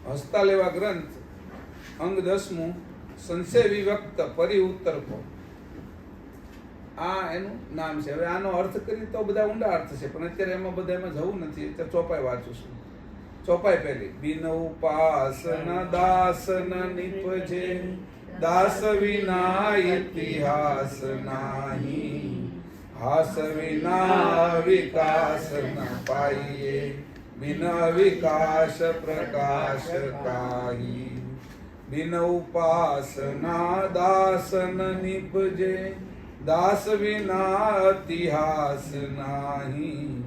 હસતા લેવા ગ્રંથ અંગ 10મું સંશય વિવક્ત પરિઉત્તરકો, આ એનું નામ છે. હવે આનો અર્થ કરીએ તો બધા ઊંડા અર્થ છે, પણ અત્યારે એમાં જવું નથી. અત્યારે ચોપાઈ વાંચું છું. ચોપાઈ પહેલી, બિન ઉપાસન દાસ ન નિપજે, દાસ વિના ઇતિહાસ નાહી, હાસ વિના વિકાસ ન પાઈએ, બિન વિકાસ પ્રકાશ કાહી. બિન ઉપાસના દાસ ન નિપજે, દાસ વિના ઇતિહાસ નાહી,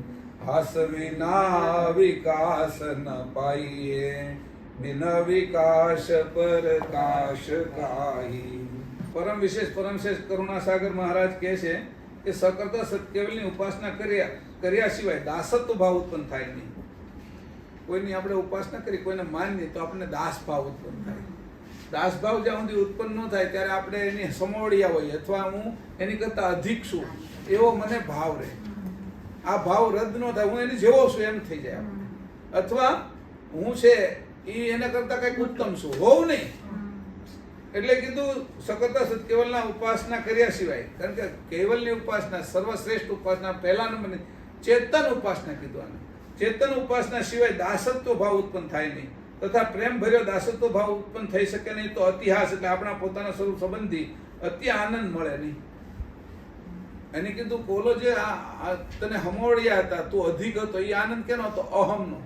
હાસ વિના વિકાસ ન પાઈએ, બિન વિકાસ પ્રકાશ કાહી. પરમ વિશેષ પરમશ્રેષ્ઠ કરુણાસાગર મહારાજ કહે છે કે સકર્તા સત્કેવલની ઉપાસના કર્યા સિવાય દાસત્વ ભાવ ઉત્પન્ન થાય નહીં. કોઈની આપણે ઉપાસના કરી, કોઈને માનીએ તો આપણને દાસ ભાવ ઉત્પન્ન થાય. દાસ ભાવ જ્યાં સુધી ઉત્પન્ન ન થાય ત્યારે આપણે એની સમોડિયા હોઈએ, અથવા હું એની કરતા અધિક છું એવો મને ભાવ રહે. આ ભાવ રદ ન થાય, હું એની જેવો છું એમ થઈ જાય. અથવા હું છે એ એના કરતા કંઈક ઉત્તમ છું, હોવું નહીં. એટલે કીધું સકર્તા સત્કેવલના ઉપાસના કર્યા સિવાય, કારણ કે કેવલની ઉપાસના સર્વશ્રેષ્ઠ ઉપાસના પહેલા નંબરની ચેતન ઉપાસના કીધું આને. ચેતન ઉપાસના સિવાય દાસત્વ ભાવ ઉત્પન્ન થાય નહીં, તથા પ્રેમ ભર્યો દાસત્વ ભાવ ઉત્પન્ન થઈ શકે નહીં. તો અતિહાસ એટલે આપણા પોતાના સ્વરૂપ સંબંધી અતિ આનંદ મળે નહીં. એને કીધું કોલો જે તને હમોળિયા હતા, તું અધિક હતો, એ આનંદ કેનો હતો? અહમનો.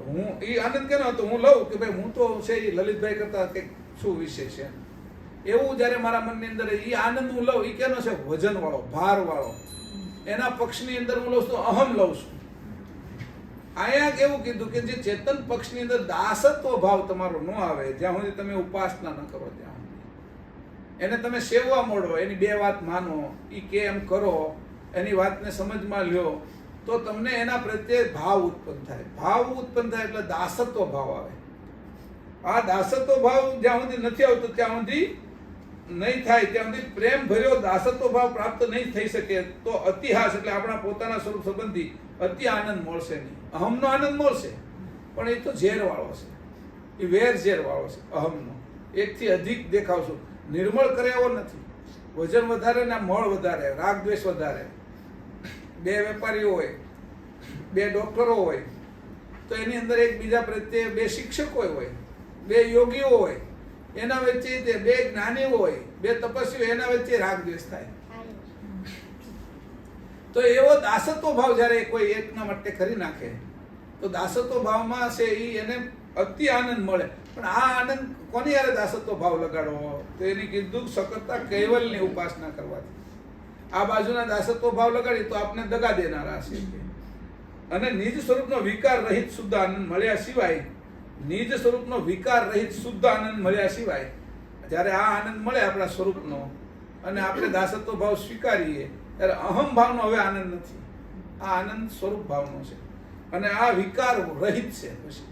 હું એ આનંદ કેનો હતો? હું લઉં કે ભાઈ હું તો છે એ લલિતભાઈ કરતા કંઈક શું વિશેષ છે એવું જયારે મારા મનની અંદર એ આનંદ હું લઉં, એ કેનો છે? વજન વાળો, ભાર વાળો. એના પક્ષની અંદર હું લઉં છું, અહમ લઉં છું. અહીંયા કેવું કીધું કે જે ચેતન પક્ષની અંદર દાસત્વ ભાવ તમારો ન આવે, જ્યાં સુધી તમે ઉપાસના ન કરો, ત્યાં એને તમે સેવવા મોડો, એની બે વાત માનો, એ કે એમ કરો, એની વાતને સમજમાં લ્યો, તો તમને એના પ્રત્યે ભાવ ઉત્પન્ન થાય. ભાવ ઉત્પન્ન થાય એટલે દાસત્વ ભાવ આવે. આ દાસત્વ ભાવ જ્યાં સુધી નથી આવતો ત્યાં સુધી નહીં થાય, ત્યાં સુધી પ્રેમ ભર્યો દાસત્વ ભાવ પ્રાપ્ત નહીં થઈ શકે. તો અતિહાસ એટલે આપણા પોતાના સ્વરૂપ સંબંધી અતિ આનંદ મળશે નહીં. અહમનો આનંદ મળશે, પણ એ તો ઝેર વાળો છે, એ વેર ઝેર વાળો છે. અહમનો એકથી અધિક દેખાવશું, નિર્મળ કરે એવો નથી. વજન વધારે ને મળ વધારે, રાગ દ્વેષ વધારે. બે વેપારીઓ હોય, બે ડોક્ટરો હોય, તો એની અંદર એકબીજા પ્રત્યે બે શિક્ષકો હોય, બે યોગીઓ હોય, એના વચ્ચે બે જ્ઞાનીઓ હોય, બે તપસ્વીઓ, એના વચ્ચે રાગ દ્વેષ થાય. તો એવો દાસત્વ ભાવ જ્યારે કોઈ એકના માટે કરી નાખે, તો દાસત્વ ભાવમાં છે એને અતિ આનંદ મળે. પણ આ આનંદ કોની યારે દાસત્વ ભાવ લગાડવો? તો એની કીધું સકર્તા કૈવલ્યની ઉપાસના કરવાથી. આ બાજુના દાસત્વ ભાવ લગાડી તો આપને દગા દેનારા છે. અને નિજ સ્વરૂપનો વિકાર રહિત શુદ્ધ આનંદ મળ્યા સિવાય, નિજ સ્વરૂપનો વિકાર રહિત શુદ્ધ આનંદ મળ્યા સિવાય, જ્યારે આ આનંદ મળે આપણા સ્વરૂપનો અને આપણે દાસત્વ ભાવ સ્વીકારીએ, ત્યારે અહમ ભાવનો હવે આનંદ નથી. આ આનંદ સ્વરૂપ ભાવનો છે અને આ વિકાર રહિત છે. પછી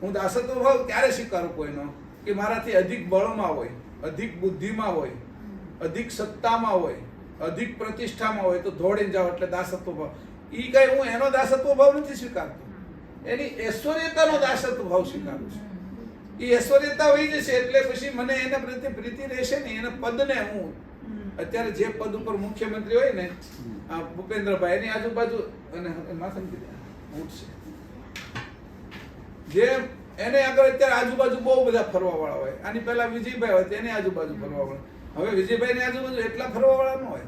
હું દાસત્વ ભાવ ક્યારે સ્વીકારું? કોઈનો કે મારાથી અધિક બળમાં હોય, અધિક બુદ્ધિમાં હોય, અધિક સત્તામાં હોય, અધિક પ્રતિષ્ઠામાં હોય, તો દોડીને જાઓ એટલે દાસત્વ ભાવ. એ કઈ હું એનો દાસત્વ ભાવ નથી સ્વીકારતો, એની ઐશ્વર્યતાનો દાસત્વ ભાવ સ્વીકારું છું. એ ઐશ્વર્યતા હોય જશે એટલે પછી મને એના પ્રત્યે પ્રીતિ રહેશે ને. એના પદને હું અત્યારે જે પદ ઉપર મુખ્યમંત્રી હોય ને, ભૂપેન્દ્રભાઈ, એની આજુબાજુ અને માથાને ઉઠશે, જે એને આગળ અત્યારે આજુબાજુ બહુ બધા ફરવા વાળા હોય. આની પહેલા વિજયભાઈ હોય, તેની આજુબાજુ ફરવા વાળા. હવે વિજયભાઈ ની આજુબાજુ એટલા ફરવા વાળા ન હોય.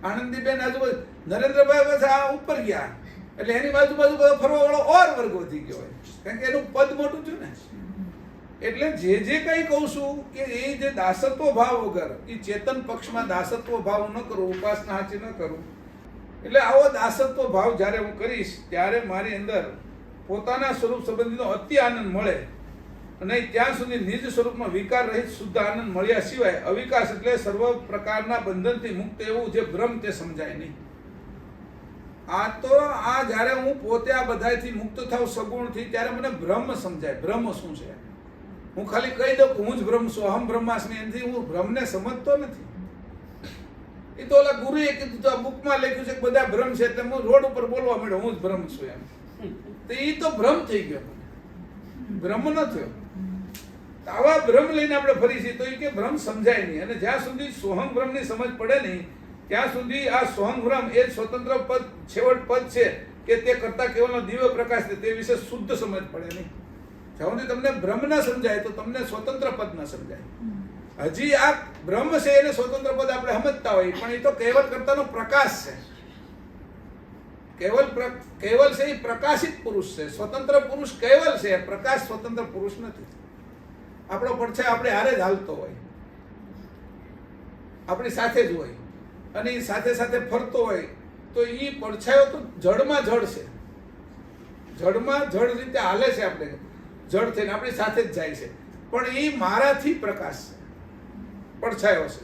આનંદીબેન આજુબાજુ, નરેન્દ્રભાઈ પાસે આ ઉપર ગયા એટલે એની બાજુ બધો ફરવા વાળો ઓર વર્ગ વધી ગયો હોય, કારણ કે એનું પદ મોટું છે ને. એટલે જે કઈ કહું છું કે એ જે દાસત્વ ભાવ વગર, એ ચેતન પક્ષમાં દાસત્વ ભાવ ન કરું, ઉપાસના હાચી ન કરું. એટલે આવો દાસત્વ ભાવ જ્યારે હું કરીશ ત્યારે મારી અંદર પોતાના સ્વરૂપ સંબંધીનો અતિ આનંદ મળે. અને ત્યાં સુધી નિજ સ્વરૂપમાં વિકાર રહિત શુદ્ધ આનંદ મળ્યા સિવાય અવિકાસ એટલે સર્વ પ્રકારના બંધનથી મુક્ત એવું જે બ્રહ્મ તે સમજાય નહીં. આ તો આ જ્યારે હું પોતે આ બધાથી મુક્ત થાવ સગુણથી, ત્યારે મને બ્રહ્મ સમજાય. બ્રહ્મ શું છે? હું ખાલી કહી દઉં કે હું જ બ્રહ્મ છું, અહમ બ્રહ્માસ્મિ, એનાથી હું બ્રહ્મને સમજતો નથી. એ તો ઓલા ગુરુએ કીધું, તો આ બુકમાં લખ્યું છે કે બધા બ્રહ્મ છે, એટલે હું રોડ ઉપર બોલવા માંડ્યો હું જ બ્રહ્મ છું એમ. તો એ તો ભ્રમ થઈ ગયો, ભ્રમ ન થયો. આવા ભ્રમ લઈને આપણે ફરી છીએ તો એ કે ભ્રમ સમજાય નહીં. અને જ્યાં સુધી સોહમ ભ્રમની સમજ પડે નહીં ત્યાં સુધી આ સોહમ ભ્રમ એ સ્વતંત્ર પદ છેવટ પદ છે કે તે કરતા કેવલનો દિવ્ય પ્રકાશ છે તે વિશે શુદ્ધ સમજ પડે નહીં. જ્યાં સુધી તમને ભ્રમ ના સમજાય તો તમને સ્વતંત્ર પદ ના સમજાય. હજી આ બ્રહ્મ છે એને સ્વતંત્ર પદ આપણે સમજતા હોય પણ એ તો કૈવલ કરતાનો પ્રકાશ છે. કૈવલ છે એ પ્રકાશિત પુરુષ છે. સ્વતંત્ર પુરુષ કૈવલ છે, પ્રકાશ સ્વતંત્ર પુરુષ નથી. આપણો પડછાયો આપણે હારે જ હાલતો હોય, આપણી સાથે જ હોય અને એ સાથે સાથે ફરતો હોય તો એ પડછાયો તો જડમાં જડ છે, જડમાં જડ રીતે હાલે છે. આપણે જડ થઈને આપણી સાથે જ જાય છે પણ એ મારાથી પ્રકાશ છે, પડછાયો છે.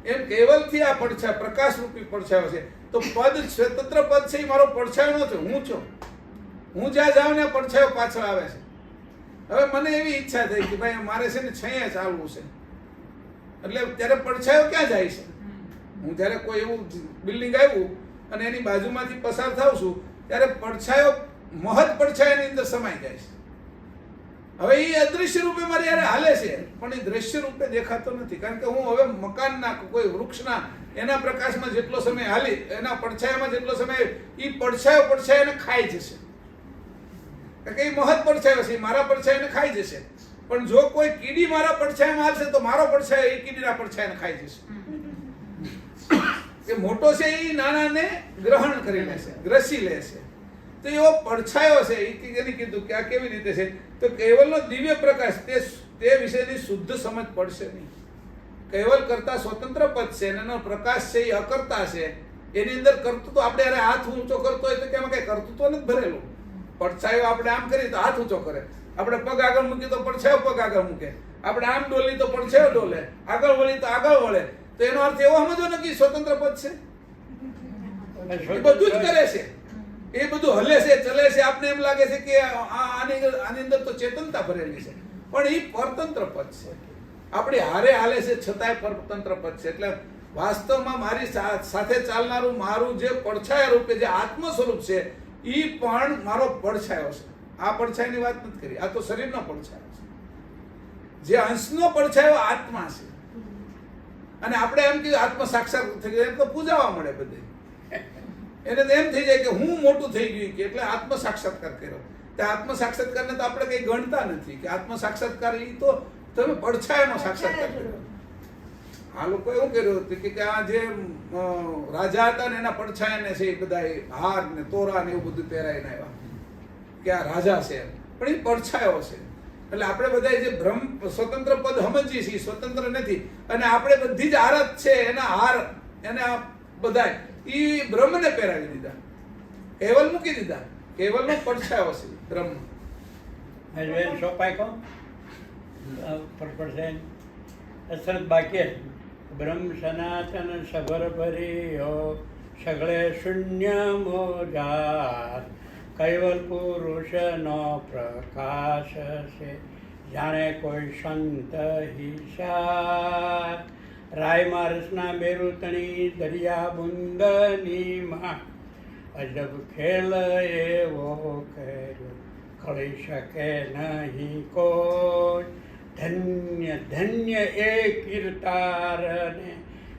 એમ કેવલથી આ પડછાયો પ્રકાશ રૂપી પડછાયો છે. તો પદ સ્વતંત્ર પદ છે એ મારો પડછાયો નથી, હું છું. હું જ્યાં જાઉં ને પડછાયો પાછળ આવે છે. હવે મને એવી ઈચ્છા થઈ કે ભાઈ મારે છે ને છૈયા ચાલવું છે, એટલે ત્યારે પડછાયો ક્યાં જાય છે? હું જ્યારે કોઈ એવું બિલ્ડિંગ આવ્યું અને એની બાજુમાંથી પસાર થાઉં છું ત્યારે પડછાયો મહદ પડછાયાની અંદર સમાઈ જાય છે. હવે એ અદૃશ્ય રૂપે મારી યારે હાલે છે પણ એ દ્રશ્ય રૂપે દેખાતો નથી, કારણ કે હું હવે મકાનના કોઈ વૃક્ષના એના પ્રકાશમાં જેટલો સમય હાલી, એના પડછાયામાં જેટલો સમય એ પડછાયાને ખાઈ જશે. કારણ કે એ મહદ પડછાયો છે, મારા પડછાયાને ખાઈ જશે. પણ જો કોઈ કીડી મારા પડછાયામાં હાલશે તો મારો પડછાયો એ કીડીના પડછાયાને ખાઈ જશે. એ મોટો છે એ નાનાને ગ્રહણ કરી લેશે, ગ્રસી લેશે. તો એવો પડછાયો છે એને કીધું કે આ કેવી રીતે છે? તો કૈવલનો દિવ્ય પ્રકાશ તે વિશેની શુદ્ધ સમજ પડશે નહીં. કૈવલ કરતા સ્વતંત્ર પદ છે અને એનો પ્રકાશ છે એ અકર્તા છે. એની અંદર કર્તૃત્વ, આપણે અરે હાથ ઊંચો કરતો હોય તો કે એમાં કઈ કર્તૃત્વ નથી ભરેલું. પડછાયો આપણે આમ કરીએ તો હાથ ઊંચો કરે, આપણે પગ આગળ મૂકીએ તો પડછાયો પગ આગળ મૂકે, આપણે આમ ડોલી તો પડછાયો ડોલે, આગળ વળી તો આગળ વળે. તો એનો અર્થ એવો સમજો ને કે સ્વતંત્ર પદ છે, એ બધું જ કરે છે, એ બધું હલે છે, ચલે છે. આપને એમ લાગે છે કે આની અંદર તો ચેતનતા ભરેલી છે પણ એ પરતંત્ર પદ છે. આપણે હારે હાલે છે છતાંય પરતંત્ર પદ છે. એટલે વાસ્તવમાં મારી સાથે ચાલનારું મારું જે પડછાયા રૂપે જે આત્મ સ્વરૂપ છે એ પણ મારો પડછાયો છે. આ પડછાયાની વાત નથી કરી, આ તો શરીરનો પડછાયો છે. જે અંશનો પડછાયો આત્મા છે. અને આપણે એમ કે આત્મ સાક્ષાત થઈ ગયો એમ તો પૂજાવા મળે બધે. એને તો એમ થઈ જાય કે હું મોટું થઈ ગયું કે એટલે આત્મ સાક્ષાત્કાર કર્યો. તે આત્મ સાક્ષાત્કારને તો આપણે કઈ ગણતા નથી કે આત્મ સાક્ષાત્કાર એ તો તમે પડછાયાનો સાક્ષાત્કાર કર્યો. આ લોકો એવું કર્યું હતું કે આ જે રાજા હતા ને એના પડછાયાને છે એ બધા હાર ને તોરા ને એવું બધું પહેરાઈને આવ્યા કે આ રાજા છે, પણ એ પડછાયો છે. એટલે આપણે બધા જે બ્રહ્મ સ્વતંત્ર પદ સમજીએ છીએ, સ્વતંત્ર નથી. અને આપણે બધી જ આરત છે એના હાર એને આ બધા એ બ્રહ્મને પહેરાવી દીધા, કેવલ મૂકી દીધા. કેવલનો પડછાયો છે બ્રહ્મ. સોપાય કહો પરપરસેન અસર બાકી બ્રહ્મ સનાતન સબર ભર્યો સગળે શૂન્ય મોજાર કૈવલ પુરુષનો પ્રકાશ છે જાણે કોઈ સંત હિસાર રાયમાં રસના બેરુતણી દરિયા બુંદની માં અજબ ખેલ એવો કર્યો ખળી શકે નહીં કોઈ ધન્ય ધન્ય એ કીર્તારને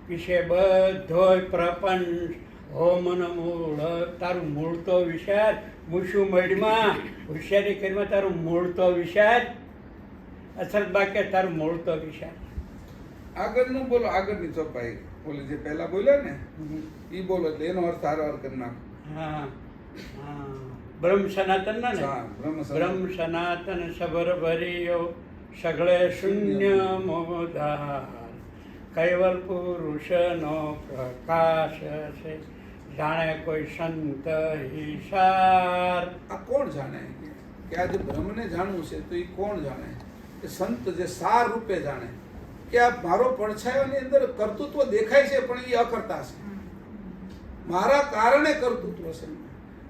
વિશે બધોય પ્રપંચ હો મન મૂળ. તારું મૂળ તો વિચાર, મૂછું મઢમાં હોશિયારી કરીમાં તારું મૂળ તો વિચાર. અસલ બાકી તારું મૂળ તો વિચાર. આગળનું બોલો, આગળની ચોપાઈ બોલી જે પહેલા બોલ્યા ને એ બોલો એટલે એનો અર્થ સારો અર્થ કરી નાખો. હા હા બ્રહ્મ સનાતન ના ને બ્રહ્મ સનાતન સબર ભર્યો સગળે શૂન્ય મોધાર કૈવલ પુરુષનો પ્રકાશ છે જાણે કોઈ સંત હિસાર. આ કોણ જાણે કે આ જે બ્રહ્મને જાણવું છે તો એ કોણ જાણે? કે સંત જે સાર રૂપે જાણે કે આ મારો પડછાયોની અંદર કર્તૃત્વ દેખાય છે પણ એ અકર્તા છે, મારા કારણે કર્તૃત્વ છે.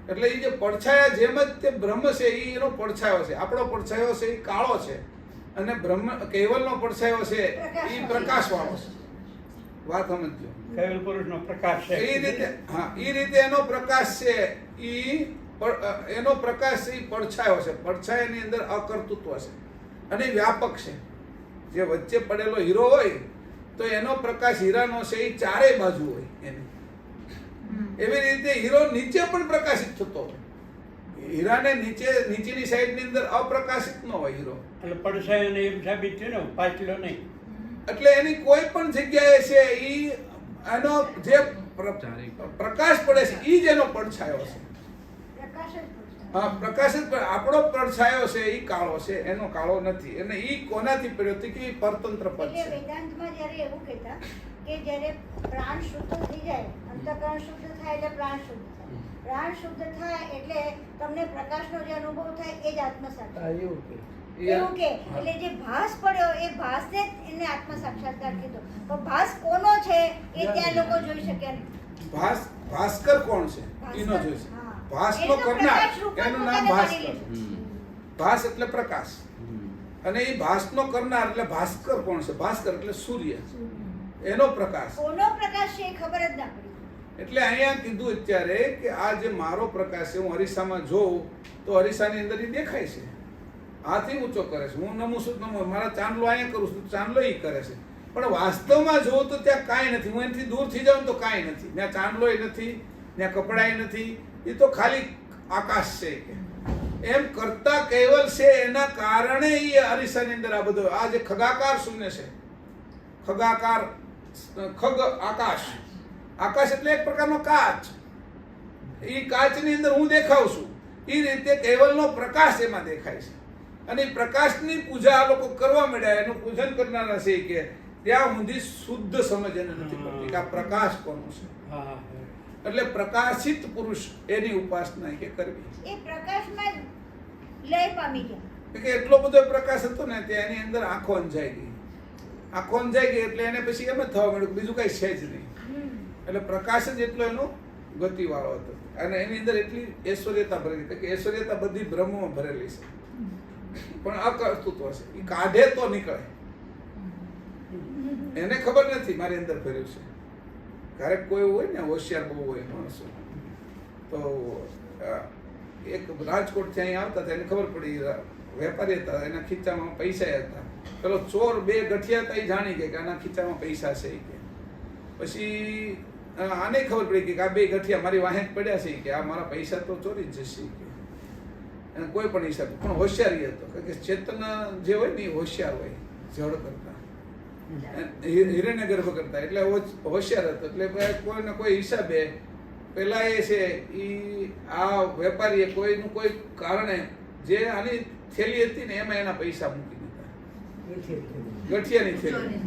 એટલે એ જે પડછાયા જેમ જ તે બ્રહ્મ છે એ એનો પડછાયો છે. આપણો પડછાયો છે એ કાળો છે અને બ્રહ્મ કેવલનો પડછાયો છે એ પ્રકાશ વાળો છે. વાત સમજો, કૈવલ પુરુષનો પ્રકાશ છે એ રીતે. હા, એ રીતે એનો પ્રકાશ છે એ એનો પ્રકાશ એ પડછાયો છે. પડછાયાની અંદર અકર્તૃત્વ છે અને વ્યાપક છે. જે વચ્ચે પડેલો હીરો હોય તો એનો પ્રકાશ હીરાનો છે એ ચારેય બાજુ હોય એની. એવી રીતે હીરો નીચે પણ પ્રકાશિત થતો હોય. હીરાને નીચેની સાઈડની અંદર અપ્રકાશિત ન હોય હીરો. એટલે પડછાયો ને એમ સાબિત થયું ને, પાછલો નહીં. એટલે એની કોઈ પણ જગ્યાએ છે ઈ એનો જે પ્રકાશ પડે છે ઈ જ એનો પડછાયો છે. હા, પ્રકાશ જ આપણો પડછાયો છે ઈ કાળો છે, એનો કાળો નથી. અને ઈ કોનાથી પડ્યો હતી કે ઈ પરતંત્ર પદ છે. વેદાંતમાં જ્યારે એવું કહેતા કે જ્યારે પ્રાણ શુદ્ધ થઈ જાય, અંતઃકરણ શુદ્ધ થાય એટલે પ્રાણ શુદ્ધ થાય. પ્રાણ શુદ્ધ થાય એટલે તમને પ્રકાશનો જે અનુભવ થાય એ જ આત્મ સાક્ષાત્કાર. એવું કે એટલે જે ભાસ પડ્યો એ ભાસને જ એને આત્મ સાક્ષાત્કાર કીધો. તો ભાસ કોનો છે એ ત્યાં લોકો જોઈ શક્યા નહીં. ભાસ્કર કોણ છે ઈનો જોઈ શકે. ભાસનો કરનાર એનું નામ ભાસ્કર. ભાસ એટલે પ્રકાશ અને એ ભાસનો કરનાર એટલે ભાસ્કર કોણ છે? ભાસ્કર એટલે સૂર્ય, એનો પ્રકાશ. કોનો પ્રકાશ છે એ ખબર જ ના પડી. એટલે અહીંયા કીધું અત્યારે કે આ જે મારો પ્રકાશ છે, હું અરીસામાં જોઉં તો અરીસાની અંદર એ દેખાય છે. હાથી ઊંચો કરે છે, હું નમું છું નમું, મારા ચાંદલો અહીંયા કરું છું, ચાંદલો એ કરે છે. પણ વાસ્તવમાં જોઉં તો ત્યાં કાંઈ નથી. હું એનાથી દૂર થઈ જાઉં તો કાંઈ નથી. ત્યાં ચાંદલો નથી, ત્યાં કપડાય નથી, એ તો ખાલી આકાશ છે. એમ કરતા કેવલ છે, એના કારણે એ અરીસાની અંદર આ બધો આ જે ખગાકાર શૂન્ય છે, ખગાકાર ખગ આકાશ. આકાશ એટલે એક પ્રકારનો કાચ. એ કાચની અંદર હું દેખાઉં છું. એ રીતે કેવલનો પ્રકાશ એમાં દેખાય છે. અને એ પ્રકાશની પૂજા આ લોકો કરવા માંડ્યા. એનું પૂજન કરનારા છે કે ત્યાં સુધી શુદ્ધ સમજ એને નથી પડતી કે આ પ્રકાશ કોનો છે. એટલે પ્રકાશિત પુરુષ એની ઉપાસના કે કરવી. એ પ્રકાશમાં લય પામી ગયા. કે એટલો બધો પ્રકાશ હતો ને ત્યાં એની અંદર આંખો અંજાઈ ગઈ. આંખો અંજાઈ ગઈ એટલે એને પછી એમ જ થવા માંડ્યું બીજું કઈ છે જ નહીં. એટલે પ્રકાશ જ એટલો એનો ગતિવાળો હતો. અને એની અંદર એટલી ઐશ્વર્યતા ભરેલી કે ઐશ્વર્યતા બધી બ્રહ્મમાં ભરેલી છે, પણ અકર્તૃત્વ છે. એ કાઢે તો નીકળે. એને ખબર નથી મારી અંદર ભર્યું છે. ક્યારેક કોઈ હોય ને હોશિયાર બહુ હોય માણસો, તો એક રાજકોટથી અહીં આવતા હતા, એને ખબર પડી વેપારી હતા, એના ખીચામાં પૈસા હતા. પેલો ચોર 2 ગઠિયા હતા, એ જાણી ગયા કે આના ખીચામાં પૈસા છે. પછી આને ખબર પડી કે આ 2 ગઠિયા મારી વાહે પડ્યા છે, કે આ મારા પૈસા તો ચોરી જ જશે. એને કોઈ પણ હિસાબ, પણ હોશિયારી હતો. કારણ કે ચેતન જે હોય ને એ હોશિયાર હોય, જળ કરતા, હિરણ્ય ગર્ભ કરતા, એટલે હોશિયાર હતો. એટલે કોઈને કોઈ હિસાબે પેલા એ છે એ આ વેપારીએ કોઈનું કોઈ કારણે જે આની થેલી હતી ને એમાં એના પૈસા મૂકી દીધા, ગઠિયાની થેલી.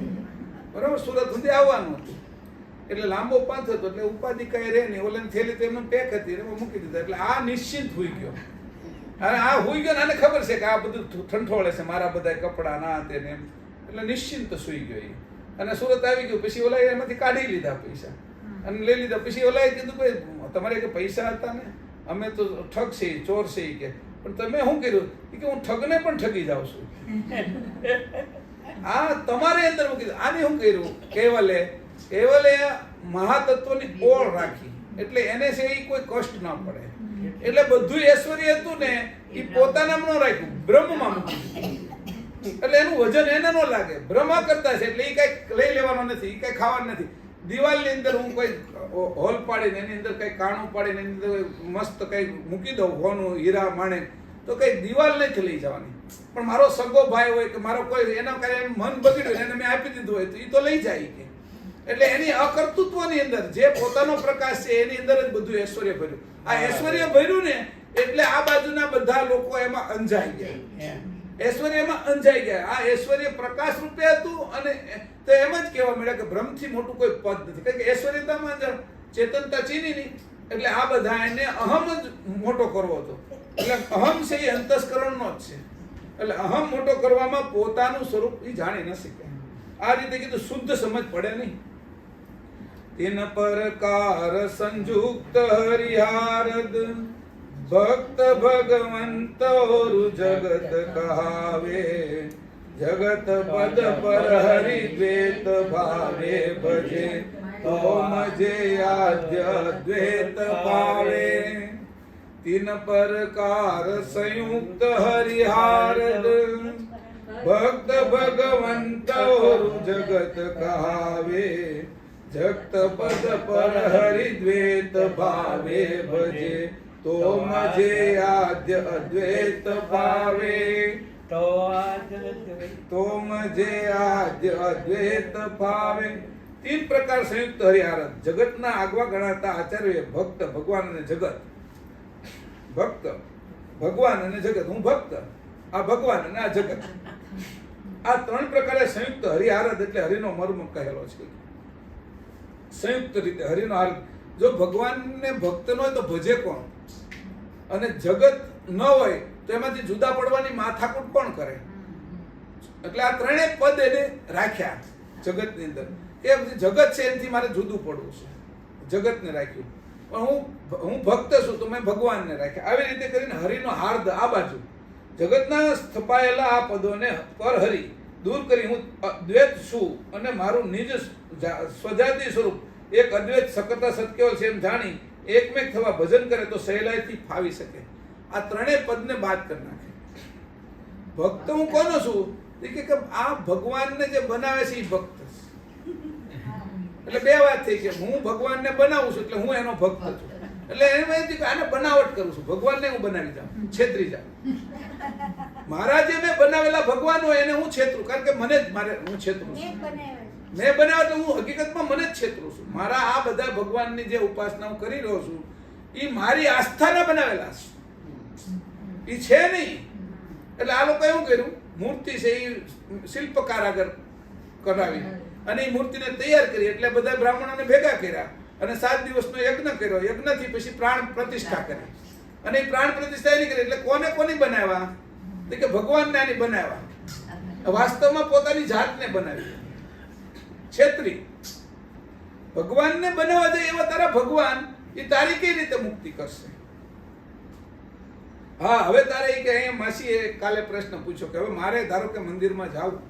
બરાબર, સુરત સુધી આવવાનું હતું. એટલે લાંબો પાંથ હતો, એટલે ઉપાધિ કઈ રહે નહીં. ઓલાની થેલી તો એમને પેક હતી, એમાં મૂકી દીધા. એટલે આ નિશ્ચિત હોઈ ગયો. અને આ હોઈ ગયો ને આને ખબર છે કે આ બધું ઠંઠોળે છે, મારા બધા કપડા ના તેને. એટલે નિશ્ચિંત સુઈ ગયો. અને સુરત આવી ગયું. પછી ઓલા એમાંથી કાઢી લીધા પૈસા અને લઈ લીધા. પછી ઓલાએ કીધું ભાઈ તમારે કે પૈસા હતા ને, અમે તો ઠગ છે, ચોર છે કે, પણ તમે શું કર્યું? કે હું ઠગને પણ ઠગી જાઉં છું. આ તમારે અંદર મૂકી દીધું. આને શું કર્યું? કેવલે મહાતત્વની ઓળ રાખી. એટલે એને છે એ કોઈ કષ્ટ ના પડે. એટલે બધું ઐશ્વર્ય હતું ને એ પોતાનામાં ન રાખ્યું, બ્રહ્મમાં મૂકી. એટલે એનું વજન એને ન લાગે. બ્રહ્મ કરતા છે એટલે એ કઈ લઈ લેવાનો નથી, એ કઈ ખાવાનું નથી. દિવાલની અંદર હું કોઈ હોલ પાડીને એની અંદર કઈ કાણું પાડીને એની અંદર મસ્ત કઈ મૂકી દઉં, હોનું હીરા માણે, તો કઈ દિવાલ નથી લઈ જવાની. પણ મારો સગો ભાઈ હોય કે મારો કોઈ એના કઈ મન બગડ્યું એને મેં આપી દીધું હોય તો એ તો લઈ જાય કે. એટલે એની અકર્તૃત્વની અંદર જે પોતાનો પ્રકાશ છે એની અંદર જ બધું ઐશ્વર્ય ભર્યું. આ ઐશ્વર્ય ભર્યું ને એટલે આ બાજુના બધા લોકો એમાં અંજાઈ ગયા. ઐશ્વર્યમાં અંજાઈ ગયા. આ ઐશ્વર્ય પ્રકાશ રૂપે હતું. અને તો એમ જ કહેવા મળ્યા કે બ્રહ્મથી મોટું કોઈ પદ નથી. કારણ કે ઐશ્વર્યતામાં ચેતનતા ચીની નહીં. એટલે આ બધા એને અહમ જ મોટો કરવો હતો. એટલે અહમ છે એ અંતસ્કરણનો જ છે. એટલે અહમ મોટો કરવામાં પોતાનું સ્વરૂપ એ જાણી ન શકે. આ રીતે કીધું શુદ્ધ સમજ પડે નહીં. તિન પરકાર સંયુક્ત હરિહારદ ભક્ત ભગવંત જગત કહાવે જગત પદ પર હરિ દ્વેત ભાવે ભજે તો મજે આદ્ય દ્વેત ભાવે तीन प्रकार संयुक्त हरिहारद भक्त भगवंत और जगत कहावे जगत पद पर हरि द्वैत भावे भजे तो मजे आद्य अद्वैत भावे तो तो मजे आद्य अद्वैत भावे तीन प्रकार संयुक्त हरिहारद जगतना આગવા ગણાતા આચાર્ય ભક્ત ભગવાન અને જગત ભક્ત ભગવાન અને જગત હું ભક્ત આ ભગવાન અને આ જગત આ ત્રણ પ્રકારે સંયુક્ત હરિહારદ એટલે હરિનો મર્મ કહેલો છે સંયુક્ત રીતે હરિનો હાર જો ભગવાનને ભક્ત ન હોય તો ભજે કોણ અને જગત ન હોય તો એમાંથી જુદા પડવાની માથાકૂટ કોણ કરે એટલે આ ત્રણેય પદ એને રાખ્યા જગતની અંદર કે જગત છે એનાથી મારે જુદું પડવું છે જગતને રાખ્યું પણ હું ભક્ત છું તો મેં ભગવાનને રાખ્યા આવી રીતે કરીને હરિનો હાર્દ આ બાજુ જગતના સ્થપાયેલા આ પદોને પર હરિ દૂર કરી હું અદ્વૈત છું અને મારું નિજ સ્વજાતિ સ્વરૂપ એક અદ્વૈત સકતા સત્કેવલ છે એમ જાણી એકમેક થવા ભજન કરે તો સહેલાઈથી ફાવી શકે આ ત્રણેય પદને બાદ કરી નાખે ભક્ત હું કોનો છું કે આ ભગવાનને જે બનાવે છે એ ભક્ત એટલે બે વાત થઈ કે હું ભગવાનને બનાવું છું એટલે હું એનો ભક્ત છું એટલે એમ કે આને બનાવટ કરું છું ભગવાનને હું બનાવી જાઉં છેતરી જાઉં મારા જે મેં બનાવેલા ભગવાન હોય એને હું છેતરું કારણ કે મને જ મારે હું છેતરું છું મેં બનાવ્યા તો હું હકીકતમાં મને જ છેતરું છું મારા આ બધા ભગવાનની જે ઉપાસના હું કરી રહ્યો છું એ મારી આસ્થાના બનાવેલા છે એ છે નહીં એટલે આ લોકો એવું કર્યું મૂર્તિ છે એ શિલ્પકાર આગળ કરાવી અને એ મૂર્તિને તૈયાર કરી એટલે બધા બ્રાહ્મણોને ભેગા કર્યા અને 7 દિવસનો યજ્ઞ કર્યો યજ્ઞથી પછી પ્રાણ પ્રતિષ્ઠા કરી અને એ પ્રાણ પ્રતિષ્ઠા એની કરી એટલે કોની બનાવ્યા કે ભગવાનને આની બનાવ્યા વાસ્તવમાં પોતાની જાતને બનાવી છેતરી ભગવાનને બનાવવા જાય એવા તારા ભગવાન એ તારી કઈ રીતે મુક્તિ કરશે હા હવે તારે કે અહીંયા માસીએ કાલે પ્રશ્ન પૂછ્યો કે હવે મારે ધારો કે મંદિરમાં જાવું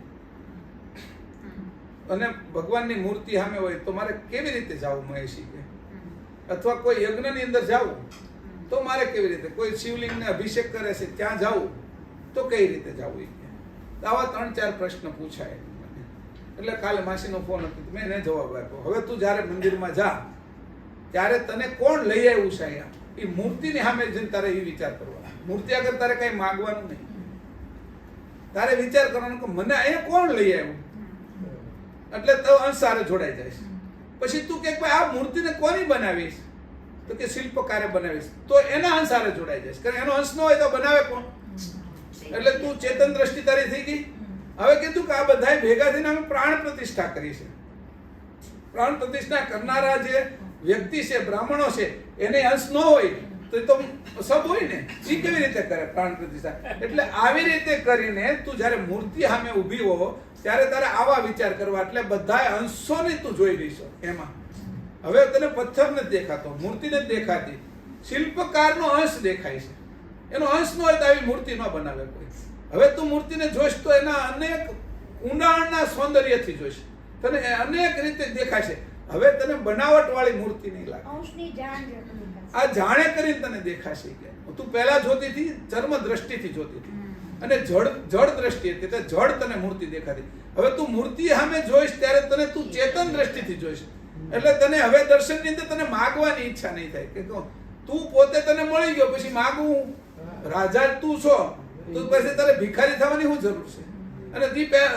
અને ભગવાનની મૂર્તિ સામે હોય તો મારે કેવી રીતે જાવું મહેશી કે અથવા કોઈ યજ્ઞની અંદર જાવું તો મારે કેવી રીતે કોઈ શિવલિંગને અભિષેક કરે છે ત્યાં જાવું તો કઈ રીતે જાવું એ આવા 3-4 પ્રશ્ન પૂછાય એટલે કાલે માસીનો ફોન હતો મેં એને જવાબ આપ્યો હવે તું જ્યારે મંદિરમાં જા ત્યારે તને કોણ લઈ આવ્યું છે અહીંયા એ મૂર્તિની સામે જઈને તારે એ વિચાર કરવાનો મૂર્તિ આગળ તારે કઈ માંગવાનું નહીં તારે વિચાર કરવાનો કે મને અહીંયા કોણ લઈ આવ્યું એટલે તો અંસારે જોડાઈ જાય છે પછી તું કે ભાઈ આ મૂર્તિને કોની બનાવીશ તો કે શિલ્પકારે બનાવીશ તો એના અંસારે જોડાઈ જાય કારણ એનો અંશ ન હોય તો બનાવે કોણ એટલે તું ચેતન દ્રષ્ટિ તારી થઈ ગઈ હવે કીધું કે આ બધા ભેગા થઈને અમે પ્રાણ પ્રતિષ્ઠા કરી છે પ્રાણ પ્રતિષ્ઠા કરનારા જે વ્યક્તિ છે બ્રાહ્મણો છે એને અંશ ન હોય તો સબ હોય ને એ કેવી રીતે કરે પ્રાણ પ્રતિષ્ઠા એટલે આવી રીતે કરીને તું જ્યારે મૂર્તિ સામે ઊભી હો ત્યારે તારે આવા વિચાર કરવા એટલે બધા અંશોને તું જોઈ રહીશો એમાં હવે તને પથ્થર નથી દેખાતો મૂર્તિ નથી દેખાતી શિલ્પકારનો અંશ દેખાય છે એનો અંશ ન હોય તો આવી મૂર્તિ ન બનાવે કોઈ હવે તું મૂર્તિને જોઈશ તો એના અનેક ઊંડાણના સૌંદર્યથી જોઈશ તને અનેક રીતે દેખાશે હવે તને બનાવટ વાળી મૂર્તિ નહીં લાગે આ જાણે કરીને તને દેખાશે કે તું પહેલા જોતી હતી ચર્મ દ્રષ્ટિથી જોતી હતી અને જળ દ્રષ્ટિ હતી એટલે જળ તને મૂર્તિ દેખાતી હવે તું મૂર્તિ સામે જોઈશ ત્યારે તને તું ચેતન દ્રષ્ટિથી જોઈશ એટલે તને હવે દર્શનની અંદર તને માગવાની ઈચ્છા નહીં થાય કે તું પોતે તને મળી ગયો પછી માગવું રાજા તું છો તો પછી તારે ભિખારી થવાની શું જરૂર છે અને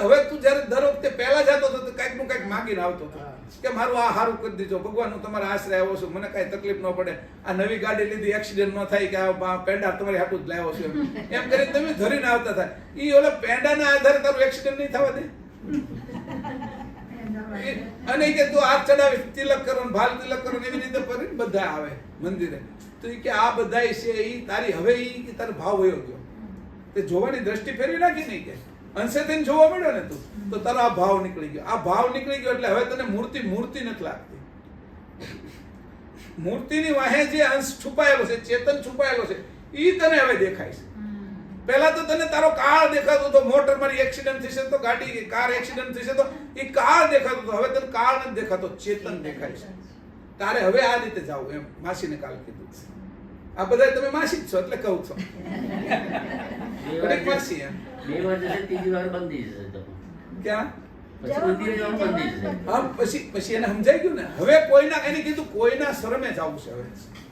હવે તું જયારે દર વખતે પહેલા જતો હતો કંઈક નું કંઈક માગીને આવતો હતો કે મારું આ સારું કરી દીધો ભગવાન હું તમારા આશરે આવ્યો છું મને કઈ તકલીફ ન પડે આ નવી ગાડી લીધી એક્સિડન્ટ ન થાય કે આ પેંડા તમારી હાટું જ લાવ્યો છું એમ કરીને તમે ધરીને આવતા થાય એ ઓલા પેંડાના આધારે તારું એક્સિડન્ટ નહીં થવા દે અને કે તું હાથ ચડાવી તિલક કરો ભાલ તિલક કરો એવી રીતે કરીને બધા આવે મંદિરે તો એ કે આ બધા છે એ તારી હવે એ તારો ભાવ વયો ગયો તે જોવાની દ્રષ્ટિ ફેરવી નાખી નહીં કે અંશે થઈને જોવા મળ્યો ને તું તો તારો આ ભાવ નીકળી ગયો આ ભાવ નીકળી ગયો એટલે હવે તને મૂર્તિ નથી લાગતી મૂર્તિની વાહે જે અંશ છુપાયેલો છે ચેતન છુપાયેલો છે એ તને હવે દેખાય છે પહેલા તો તને તારો કાળ દેખાતો હતો મોટર મારી એક્સિડન્ટ થશે તો ગાડી કાર એક્સિડન્ટ થશે તો એ કાળ દેખાતો હતો હવે તને કાળ નથી દેખાતો ચેતન દેખાય છે તારે હવે આ રીતે જાવ એમ માસીને કાલ કીધું આ બધા તમે માસી જ છો એટલે કહું છું. ઘડીક માસી એમ. 2 વાર જશે, ત્રીજી વાર બંધી જશે તમે. ક્યાં? પછી મંદિરે જવાનું બંધી જશે. હા, પછી એને સમજાઈ ગયું ને. હવે કોઈના, એને કીધું કોઈના શરમે જ આવું છે.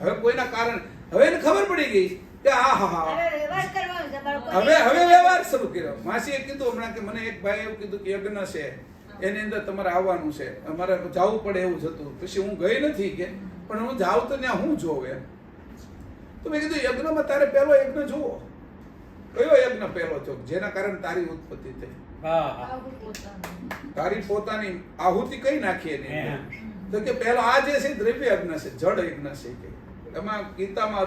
હવે કોઈના કારણ, હવે એને ખબર પડી ગઈ કે આ હા હા હવે વ્યવહાર કરવાનો છે બાળકોને. હવે વ્યવહાર શરૂ કર્યો. માસીએ કીધું હમણાં કે મને એક ભાઈ એવું કીધું કે યજ્ઞ છે, એની અંદર તમારે આવવાનું છે, અમારે જવું પડે એવું જ હતું. પછી હું ગઈ નથી કે, પણ હું જાઉં તો ત્યાં હું જોઉં એમ. તો મેં કીધું યજ્ઞમાં તારે પહેલો યજ્ઞ જોવો. કયો યજ્ઞ પહેલો છો જેના કારણે તારી ઉત્પત્તિ થઈ? હા હા તારી પોતાની આહુતિ કઈ નાખી એની અંદર. તો કે પહેલો આ જે છે દ્રવ્ય યજ્ઞ છે, જડ યજ્ઞ છે કે એમાં ગીતામાં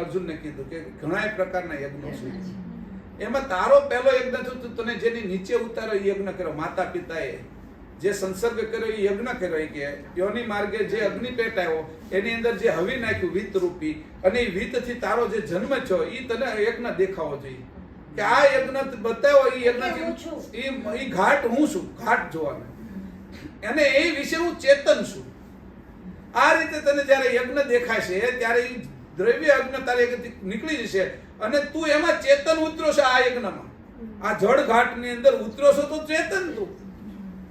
અર્જુનને કીધું કે ઘણા પ્રકારના યજ્ઞો છે. એમાં તારો પહેલો યજ્ઞ તો તને જેની નીચે ઉતારો એ યજ્ઞ કર્યો. માતા પિતાએ જે સંસર્ગ કર્યો એ યજ્ઞ કર્યો. કે યોની માર્ગે જે અગ્નિ પેટાયો એની અંદર જે હવી નાખ્યું વિત રૂપી, અને એ વિતથી તારો જે જન્મ થયો એ તને યજ્ઞ દેખાવો જોઈએ કે આ યજ્ઞ બતાવો. એ યજ્ઞ એ ઘાટ હું છું, ઘાટ જોવાનો, અને એ વિશે હું ચેતન છું. આ રીતે તને જ્યારે યજ્ઞ દેખાશે ત્યારે એ દ્રવ્ય યજ્ઞ તારે નીકળી જશે અને તું એમાં ચેતન ઉતરો છે. આ યજ્ઞમાં આ જળ ઘાટ ની અંદર ઉતરો છો તો ચેતન તું,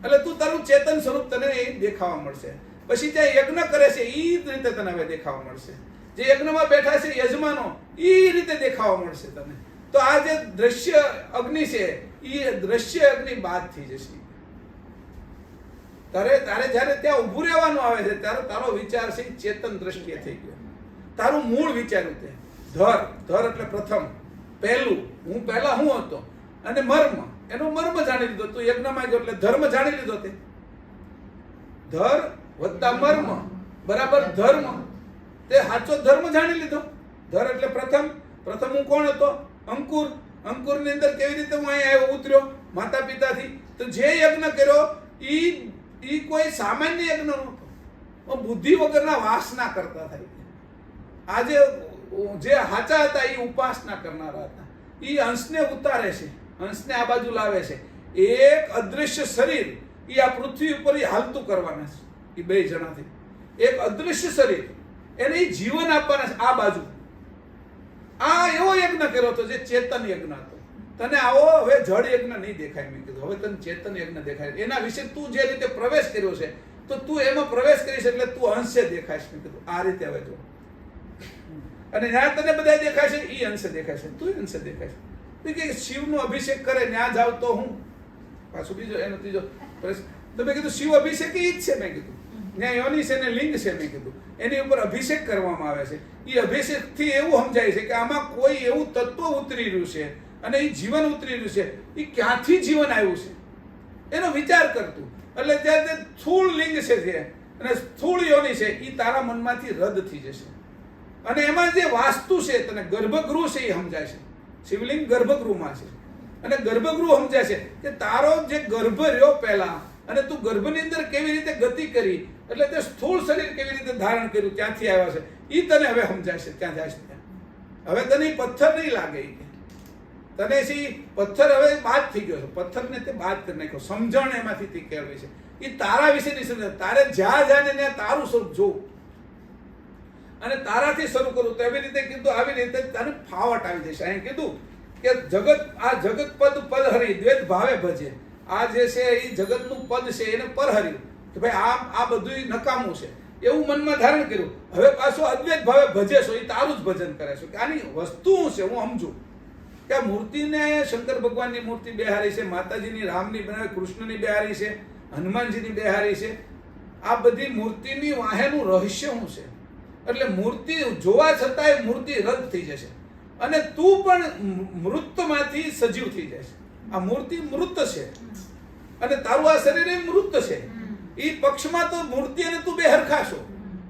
એટલે તું તારું ચેતન સ્વરૂપ તને એ દેખાવા મળશે. પછી જ્યાં યજ્ઞ કરે છે એ રીતે તને હવે દેખાવા મળશે. જે યજ્ઞમાં બેઠા છે યજમાનો એ રીતે દેખાવા મળશે તને. તો આ જે દ્રશ્ય અગ્નિ છે એ દ્રશ્ય અગ્નિ બાદ થઈ જશે. તારે જયારે ત્યાં ઊભું રહેવાનું આવે છે ત્યારે તારો વિચાર છે ચેતન દ્રષ્ટિએ થઈ ગયો. તારું મૂળ વિચાર્યું તે ધર એટલે પ્રથમ, પહેલું, હું પહેલા હું હતો, અને મર્મ, એનો મર્મ જાણી લીધો. તું યજ્ઞમાં ગયો એટલે ધર્મ જાણી લીધો. તે ધર વત્તા મર્મ બરાબર ધર્મ, તે સાચો ધર્મ જાણી લીધો. ધર એટલે પ્રથમ હું કોણ હતો? અંકુર. અંકુરની અંદર કેવી રીતે હું અહીંયા આવ્યો, ઉતર્યો માતા પિતાથી. તો જે યજ્ઞ કર્યો ઈ કોઈ સામાન્ય યજ્ઞ નહોતો. બુદ્ધિ વગરના વાસના કરતા થાય. આજે જે હાચા હતા એ ઉપાસના કરનારા હતા. એ અંશને ઉતારે છે, અંશને આ બાજુ લાવે છે. એક અદૃશ્ય શરીર એ આ પૃથ્વી ઉપર હાલતું કરવાના છે. એ બે જણાથી એક અદૃશ્ય શરીર એને જીવન આપવાના છે. આ બાજુ આ એવો યજ્ઞ કર્યો હતો જે ચેતન યજ્ઞ હતો. તને આવો હવે જળ યજ્ઞ નહીં દેખાય. મેં કીધું હવે તને ચેતન યજ્ઞ દેખાય. એના વિશે તું જે રીતે પ્રવેશ કર્યો છે તો તું એમાં પ્રવેશ કરીશ એટલે તું અંશે દેખાઈશ. મેં કીધું આ રીતે હવે જો, અને જ્યાં તને બધા દેખાય છે એ અંશે દેખાય છે, તું અંશે દેખાય છે. કે શિવનો અભિષેક કરે ત્યાં જાવ તો હું પાછું બીજો એનો ત્રીજો પ્રશ્ન. તો મેં કીધું શિવ અભિષેક એ જ છે. મેં કીધું ત્યાં યોની છે ને લિંગ છે. મેં કીધું એની ઉપર અભિષેક કરવામાં આવે છે. એ અભિષેક થી એવું સમજાય છે કે આમાં કોઈ એવું તત્વ ઉતરી રહ્યું છે અને એ જીવન ઉતરી રહ્યું છે. એ ક્યાંથી જીવન આવ્યું છે એનો વિચાર કરતું. એટલે ત્યાં તે સ્થૂળ લિંગ છે જે અને સ્થૂળ યોની છે એ તારા મનમાંથી રદ થઈ જશે. અને એમાં જે વાસ્તુ છે તને ગર્ભગૃહ છે એ સમજાય છે. શિવલિંગ ગર્ભગૃહમાં છે અને ગર્ભગૃહ સમજાય છે કે તારો જે ગર્ભ રહ્યો પહેલા અને તું ગર્ભની અંદર કેવી રીતે ગતિ કરી, એટલે તે સ્થૂળ શરીર કેવી રીતે ધારણ કર્યું ત્યાંથી આવ્યા છે એ તને હવે સમજાય છે. ત્યાં જાય છે ત્યાં હવે તને પથ્થર નહીં લાગે. તને પથ્થર હવે બાદ થઈ ગયો છે. પથ્થરને તે બાદ કરી નાખ્યો. સમજણ એમાંથી તે કેળવી છે. એ તારા વિશેની સમજણ. તારે જ્યાં જાય ને ત્યાં તારું સ્વરૂપ જોવું અને તારાથી શરૂ કરું. તો એવી રીતે કીધું, આવી રીતે તને ફાવટ આવી જશે. અહીં કીધું કે જગત આ જગત પદ હરી દ્વૈત ભાવે ભજે. આ જે છે એ જગતનું પદ છે એને પર હર્યું કે ભાઈ આ બધું નકામું છે એવું મનમાં ધારણ કર્યું. હવે પાછું અદ્વૈત ભાવે ભજે છો, એ તારું જ ભજન કરે છે કે આની વસ્તુ શું છે હું સમજુ. કે આ મૂર્તિને શંકર ભગવાનની મૂર્તિ બેહારી છે, માતાજીની, રામની બનાવી, કૃષ્ણની બેહારી છે, હનુમાનજીની બેહારી છે. આ બધી મૂર્તિની વાહેનું રહસ્ય શું છે? એટલે મૂર્તિ જોવા છતાંય મૂર્તિ રદ થઈ જશે અને તું પણ મૃતમાંથી સજીવ થઈ જશે. આ મૂર્તિ મૃત છે અને તારું આ શરીર એ મૃત છે. એ પક્ષમાં તો મૂર્તિ અને તું બે હરખા છો,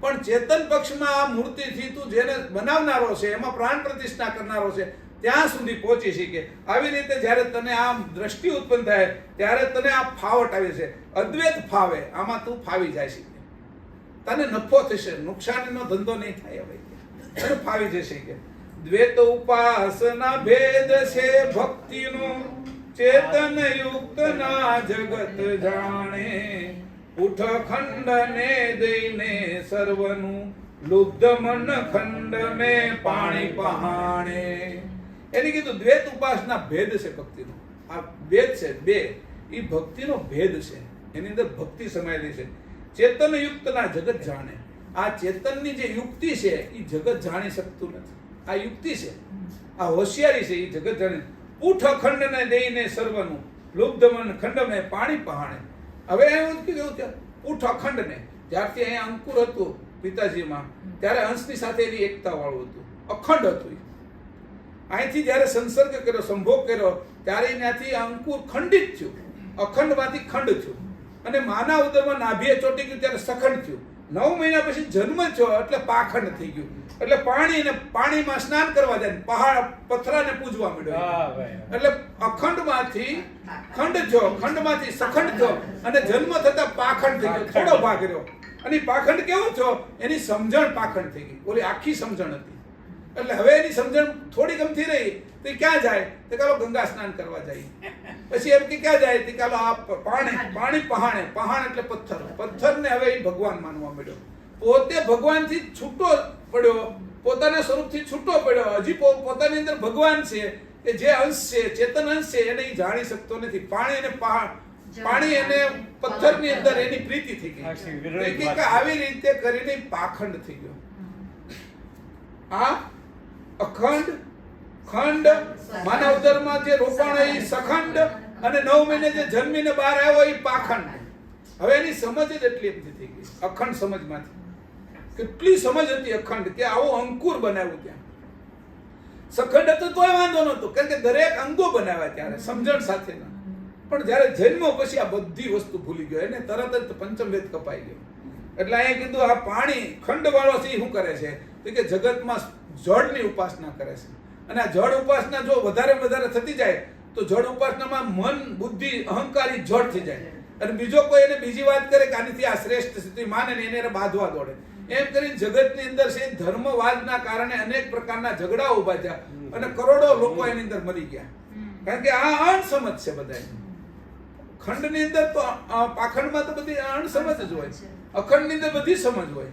પણ ચેતન પક્ષમાં આ મૂર્તિથી તું જેને બનાવનારો છે, એમાં પ્રાણ પ્રતિષ્ઠા કરનારો છે, ત્યાં સુધી પહોંચી શકે. આવી રીતે જ્યારે તને આ દ્રષ્ટિ ઉત્પન્ન થાય ત્યારે તને આ ફાવટ આવે છે. અદ્વૈત ફાવે, આમાં તું ફાવી જાય છે. તને નફો થશે, નુકસાનનો ધંધો નહીં થાય. હવે તને ફાવી જશે કે દ્વૈત ઉપાસના ભેદ છે ભક્તિનો, ચેતન યુક્ત ના જગત જાણે. ઉઠ ખંડને દઈને સર્વનું લુબ્ધ મન ખંડ में પાણી પહાણે. એની કીધું દ્વૈત ઉપાસના ભેદ છે ભક્તિનો. આ ભેદ છે બે, એ ભક્તિનો ભેદ છે. એની અંદર ભક્તિ સમાયેલી છે. ચેતન યુક્તના જગત જાણે. આ ચેતનની જે યુક્તિ છે એ જગત જાણી શકતું નથી. આ યુક્તિ છે, આ હોશિયારી છે, એ જગત જાણે. ઉઠ અખંડને દઈને સર્વનું લુબ્ધ મન ખંડ में પાણી પહાણે. હવે એવું કીધું કે ઉઠ અખંડને, જ્યારથી અહીંયા અંકુર હતું પિતાજીમાં, ત્યારે અંશની સાથે એની એકતા વાળું હતું, અખંડ હતું. અહીંથી જ્યારે સંસર્ગ કર્યો, સંભોગ કર્યો, ત્યારે ત્યાંથી અંકુર ખંડિત થયું, અખંડમાંથી ખંડ થયું. અને માના ઉદરમાં નાભીએ ચોટી ગયું ત્યારે સખંડ થયું. 9 મહિના પછી જન્મ થયો એટલે પાખંડ થઈ ગયું. એટલે પાણીમાં સ્નાન કરવા જાય, પહાડ પથરાને પૂજવા માંડ્યો. એટલે અખંડમાંથી ખંડ થયો, ખંડમાંથી સખંડ થયો, અને જન્મ થતા પાખંડ થઈ ગયો, થોડો ભાગ રહ્યો. અને પાખંડ કેવો થયો? એની સમજણ પાખંડ થઈ ગઈ. ઓલી આખી સમજણ હતી. એટલે હવે એની સમજણ થોડી ગમતી રહી તો એ ક્યાં જાય? તો ચાલો ગંગા સ્નાન કરવા જાય. પછી એમ કે ક્યાં જાય? તો ચાલો આ પાણી પહાણે. પહાણ એટલે પથ્થર. પથ્થરને હવે એ ભગવાન માનવા માંડ્યો. પોતે ભગવાનથી છૂટો પડ્યો, પોતાના સ્વરૂપથી છૂટો પડ્યો. હજી પોતાની અંદર ભગવાન છે, કે જે અંશ છે, ચેતન અંશ છે, એને એ જાણી શકતો નથી. પાણી અને પથ્થરની અંદર એની પ્રીતિ થઈ ગઈ. આવી રીતે કરીને પાખંડ થઈ ગયો. આ અખંડ, ખંડ, માનવ ઉદરમાં જે રોપાણ એ સખંડ, અને 9 મહિને જે જન્મીને બહાર આવ્યો એ પાખંડ. હવે એની સમજ જ એટલી બધી થઈ ગઈ. અખંડ સમજમાંથી કેટલી સમજ હતી અખંડ, કે આવો અંકુર બનાવ્યું ત્યાં. સખંડ હતું તોય વાંધો નહોતો, કારણ કે દરેક અંગો બનાવ્યા ત્યારે સમજણ સાથેના. પણ જ્યારે જન્મો પછી આ બધી વસ્તુ ભૂલી ગયો, એને તરત જ પંચમવેદ કપાઈ ગયો. એટલે અહીંયા કીધું આ પાણી ખંડ વાળો છે શું કરે છે? તો કે જગતમાં જળની ઉપાસના કરે છે. અને આ જળ ઉપાસના જો વધારે થતી જાય તો જળ ઉપાસનામાં મન, બુદ્ધિ, અહંકારી જળ થઈ જાય. અને બીજો કોઈ એને બીજી વાત કરે કે આનાથી આ શ્રેષ્ઠ સ્થિતિ માને ને એને બાંધવા દોડે. એમ કરીને જગતની અંદર છે ધર્મવાદના કારણે અનેક પ્રકારના ઝઘડાઓ ઉભા થયા અને કરોડો લોકો એની અંદર મરી ગયા. કારણ કે આ અણસમજ છે બધા. ખંડની અંદર તો પાખંડમાં તો બધી અણસમજ જ હોય, અખંડની અંદર બધી સમજ હોય.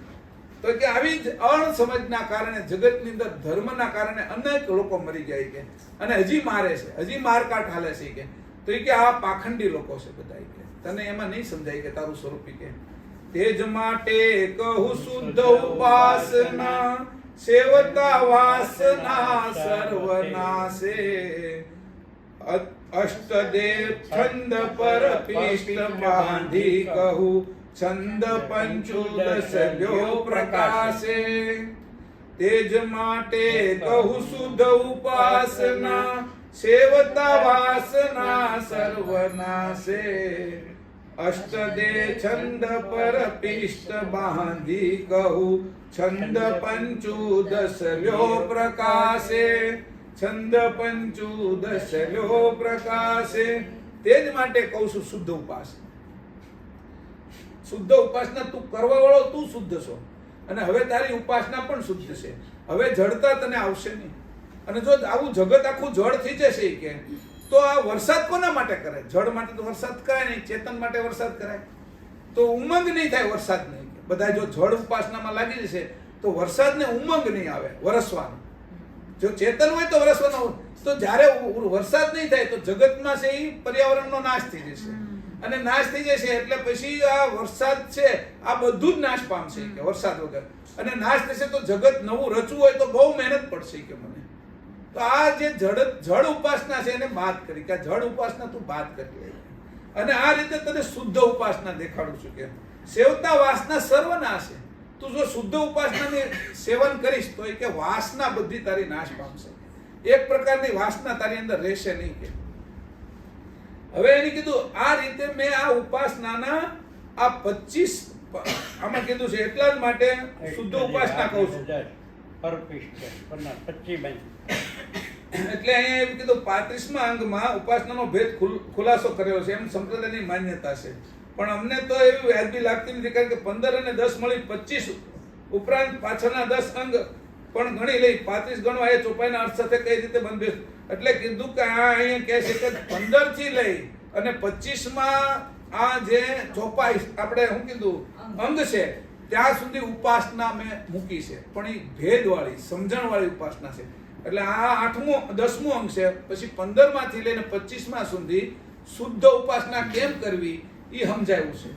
તો કે આવી જ અણસમજના કારણે જગતની અંદર ધર્મના કારણે અનેક લોકો મરી ગયા કે, અને હજી મારે છે, હજી મારકાટ હાલે છે કે. તો એ કે આ પાખંડી લોકો છે બધા કે. તને એમાં નહીં સમજાય કે તારું સ્વરૂપ કે તેજ માટે કહું શુદ્ધ ઉપાસના, સેવતા વાસના સર્વનાશે. અષ્ટદેવ છંદ પર પિષ્ટ બાંધી કહું, છંદ પંચોદશ લ્યો પ્રકાશે. તેજ માટે કહું શુદ્ધ ઉપાસના, સેવતા વાસના સર્વનાશે. અષ્ટદે છંદ પર પિષ્ટ બાંધી કહું, છંદ પંચોદશ લ્યો પ્રકાશે. છંદ પંચોદશ લ્યો પ્રકાશે. તેજ માટે કહું છું શુદ્ધ ઉપાસના. શુદ્ધ ઉપાસના તું કરવા વાળો તું શુદ્ધ છો, અને હવે તારી ઉપાસના પણ શુદ્ધ છે. હવે જડતા તને આવશે નહીં. અને જો આવું જગત આખું જળ થઈ જશે કે, તો આ વરસાદ કોના માટે કરે? જળ માટે તો વરસાદ કરાય નહીં, ચેતન માટે વરસાદ કરાય. તો ઉમંગ નહીં થાય વરસાદ નહીં. બધા જો જળ ઉપાસનામાં લાગી જશે તો વરસાદને ઉમંગ નહીં આવે વરસવાનો. જો ચેતન હોય તો વરસવાનો. તો જ્યારે વરસાદ નહીં થાય તો જગતમાં છે એ પર્યાવરણનો નાશ થઈ જશે. અને નાશ થઈ જશે એટલે પછી આ વરસાદ છે આ બધું જ નાશ પામશે કે વરસાદ વગર. અને નાશ થશે તો જગત નવું રચવું હોય તો બહુ મહેનત પડશે કે મને. તો આ જે જળ ઉપાસના છે એને બાદ કરી, કે જળ ઉપાસના તું બાદ કરી. અને આ રીતે તને શુદ્ધ ઉપાસના દેખાડું છું કે સેવતા વાસના સર્વનાશ. તું જો શુદ્ધ ઉપાસનાની સેવન કરીશ તો એ કે વાસના બધી તારી નાશ પામશે. એક પ્રકારની વાસના તારી અંદર રહેશે નહીં કે. હવે એને કીધું આ રીતે મેં આ ઉપાસનાના આ 25 આમાં કીધું છે. એટલા જ માટે શુદ્ધ ઉપાસના કહું છું. એટલે અહીંયા એવું કીધું 35મા અંગમાં ઉપાસનાનો ભેદ ખુલાસો કર્યો છે, એમ સંપ્રદાયની માન્યતા છે. પણ અમને તો એવી વ્યાજબી લાગતી નથી, કારણ કે 15 અને 10 મળી 25 ઉપરાંત પાછળના 10 અંગ પણ ગણી લઈ 35 ગણવા એ ચોપાઈના અર્થ સાથે કઈ રીતે બંધ. એટલે કીધું કે આ અહીંયા કહે છે કે 15 થી લઈ અને 25માં આ જે ચોપાઈ આપણે શું કીધું અંગ છે ત્યાં સુધી ઉપાસના મેં મૂકી છે, પણ એ ભેદવાળી સમજણવાળી ઉપાસના છે. એટલે આ 10મું અંગ છે. પછી 15માંથી લઈને 25મા સુધી શુદ્ધ ઉપાસના કેમ કરવી એ સમજાયું છે.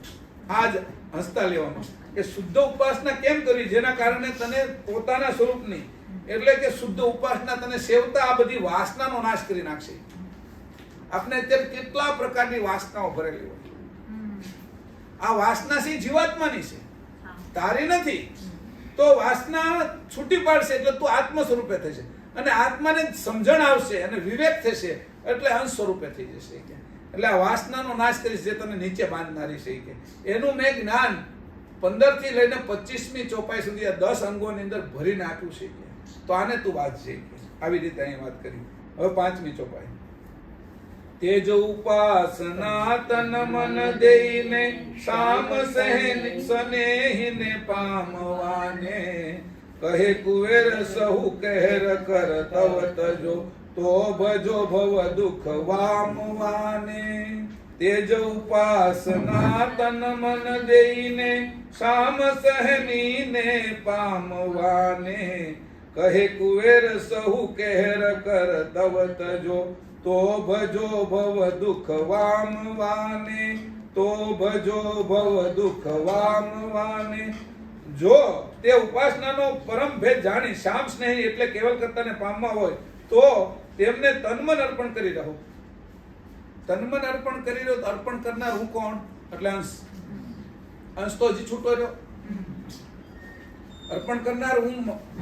આ જ હસતા લેવાનું કે શુદ્ધ ઉપાસના કેમ કરવી, જેના કારણે તને પોતાના સ્વરૂપની એટલે કે શુદ્ધ ઉપાસના તને સેવતા આ બધી વાસનાનો નાશ કરી નાખશે. આપણે અત્યારે કેટલા પ્રકારની વાસનાઓ ભરેલી હોય. આ વાસના છે જીવાત્માની છે, તારી નથી. તો વાસના છૂટી પાડશે એટલે તું આત્મ સ્વરૂપે થશે, અને આત્માને સમજણ આવશે અને વિવેક થશે એટલે અંશ સ્વરૂપે થઈ જશે. એટલે આ વાસનાનો નાશ કરીશ જે તને નીચે બાંધનારી છે કે એનું મેં જ્ઞાન 15 થી લઈને 25મી ચોપાઈ સુધી આ 10 અંગોની અંદર ભરીને આપ્યું છે. તો આને તું વાંચજે. આવી રીતે અહીં વાત કરી. હવે 5મી ચોપાઈ. તેજ ઉપાસના તન મન દેઈને શામ સહેન સ્નેહીને પામવાને કહે કુવેર સહુ કહેર કર તવ તજો તો ભજો ભવ દુઃખ વામવાને. તેજ ઉપાસના તન મન દેઈને શામ સહનીને પામવાને કહે કુવેર સહુ કહેર કર તવ તજો તો ભજો ભવ દુઃખ વામવાને. તો ભજો ભવ દુઃખ વામવાને. જો તે ઉપાસનાનો પરમ ભેદ જાણી શ્યામ સ્નેહી એટલે કેવલ કરતાને પામવા હોય તો તેમને તનમન અર્પણ કરી રહો. તનમન અર્પણ કરી રહ્યો તો અર્પણ કરનાર હું કોણ? એટલે અંશ તો હજી છૂટો રહ્યો. અર્પણ કરનાર હું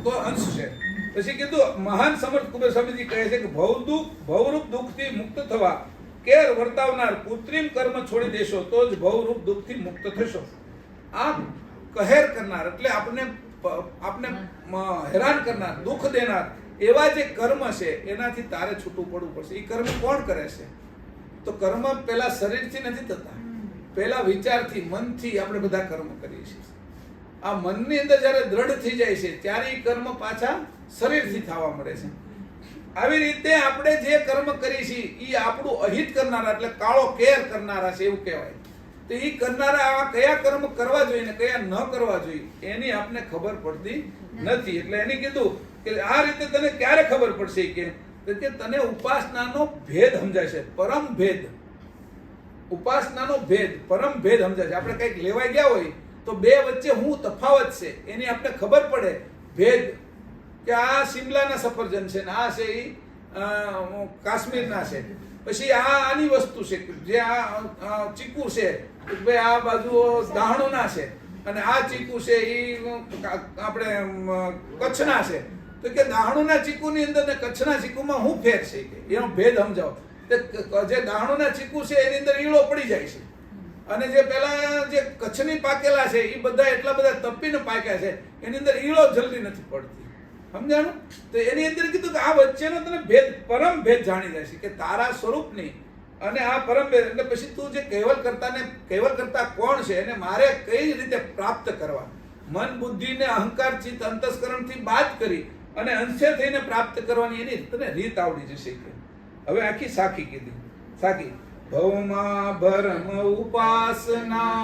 તો અંશ છે. પછી કીધું મહાન સમર્થ કુબેર સ્વામીજી કહે છે કે ભવરૂપ દુઃખથી મુક્ત થવા કેર વર્તાવનાર કૃત્રિમ કર્મ છોડી દેશો તો જ ભવરૂપ દુઃખથી મુક્ત થશો. આ કહેર કરનાર એટલે આપણે હેરાન કરનાર, દુઃખ દેનાર એવા જે કર્મ છે એનાથી તારે છૂટું પડવું પડશે. એ કર્મ કોણ કરે છે? તો કર્મ પેલા શરીરથી નથી થતા, પેલા વિચારથી, મનથી આપણે બધા કર્મ કરીએ છીએ. આ મનની અંદર જ્યારે દ્રઢ થઈ જાય છે ત્યારે એ કર્મ પાછા શરીરથી થવા મળે છે. આવી રીતે આપણે જે કર્મ કરીએ છીએ એ આપણું અહિત કરનારા એટલે કાળો કેર કરનારા છે એવું કહેવાય. તો એ કરનારા આ કયા કર્મ કરવા જોઈએ ને કયા ન કરવા જોઈએ એની આપને ખબર પડતી નથી. એટલે એને કીધું કે આ રીતે તને ક્યારે ખબર પડશે કે તને ઉપાસનાનો ભેદ સમજાય છે, પરમ ભેદ. ઉપાસનાનો ભેદ, પરમ ભેદ સમજાય છે. આપણે કંઈક લેવાઈ ગયા હોય તો બે વચ્ચે હું તફાવત છે એની આપણે ખબર પડે. ભેદ કે આ શિમલાના સફરજન છે ને આ છે એ કાશ્મીરના છે. પછી આની વસ્તુ છે જે આ ચીકુ છે ભાઈ આ બાજુ દાહણોના છે, અને આ ચીકુ છે એ આપણે કચ્છના છે. તો કે દાહણોના ચીકુની અંદર ને કચ્છના ચીકુમાં શું ફેર છે કે એનો ભેદ સમજાવો. જે દાહણોના ચીકુ છે એની અંદર ઈળો પડી જાય છે, અને જે પેલા જે કચ્છની પાકેલા છે એ બધા એટલા બધા તપીને પાક્યા છે એની અંદર ઈળો જલ્દી નથી પડતી. સમજાણું? તો એની અંદર કીધું કે આ વચ્ચેનો તને ભેદ, પરમ ભેદ જાણી જાય છે કે તારા સ્વરૂપની અને આ પરમ ભેદ. એટલે પછી તું જે કેવલ કરતા કોણ છે એને મારે કઈ રીતે પ્રાપ્ત કરવા, મન બુદ્ધિ ને અહંકાર ચિત્ત અંતસ્કરણથી બાદ કરી અને અંશે થઈને પ્રાપ્ત કરવાની એની તને રીત આવડી જશે. હવે આખી સાખી કીધી. સાખી ભવમાં ભરમ ઉપાસના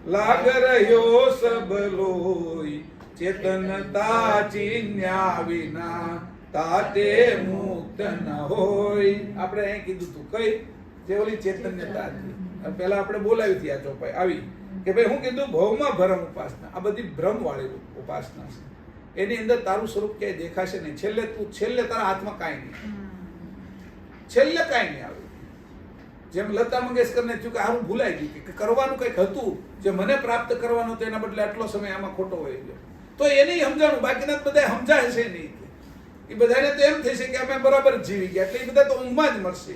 લાગ રહ્યો સબ લોય ચેતનતા ચિન્યા વિના તાતે મુક્ત ન હોય. આપણે અહીં કીધું તું કઈ જે ઓલી ચૈતન્યતા હતી પેલા આપણે બોલાવી હતી આ ચોપાઈ આવી કે ભાઈ હું કીધું ભવમાં ભરમ ઉપાસના આ બધી ભ્રમ વાળી ઉપાસના છે. એની અંદર તારું સ્વરૂપ ક્યાંય દેખાશે નહીં. છેલ્લે તારા હાથમાં કાંઈ નહીં, છેલ્લે કાંઈ નહીં આવે. જેમ લતા મંગેશકરને થયું કે હું ભૂલાઈ ગયું કે કરવાનું કંઈક હતું જે મને પ્રાપ્ત કરવાનું હતું એના બદલે આટલો સમય આમાં ખોટો હોય ગયો. તો એને સમજાણું, બાકીના બધા સમજાય છે નહીં. એ બધાને તો એમ થશે કે અમે બરાબર જીવી ગયા એટલે એ બધા તો ઊંઘમાં જ મરશે.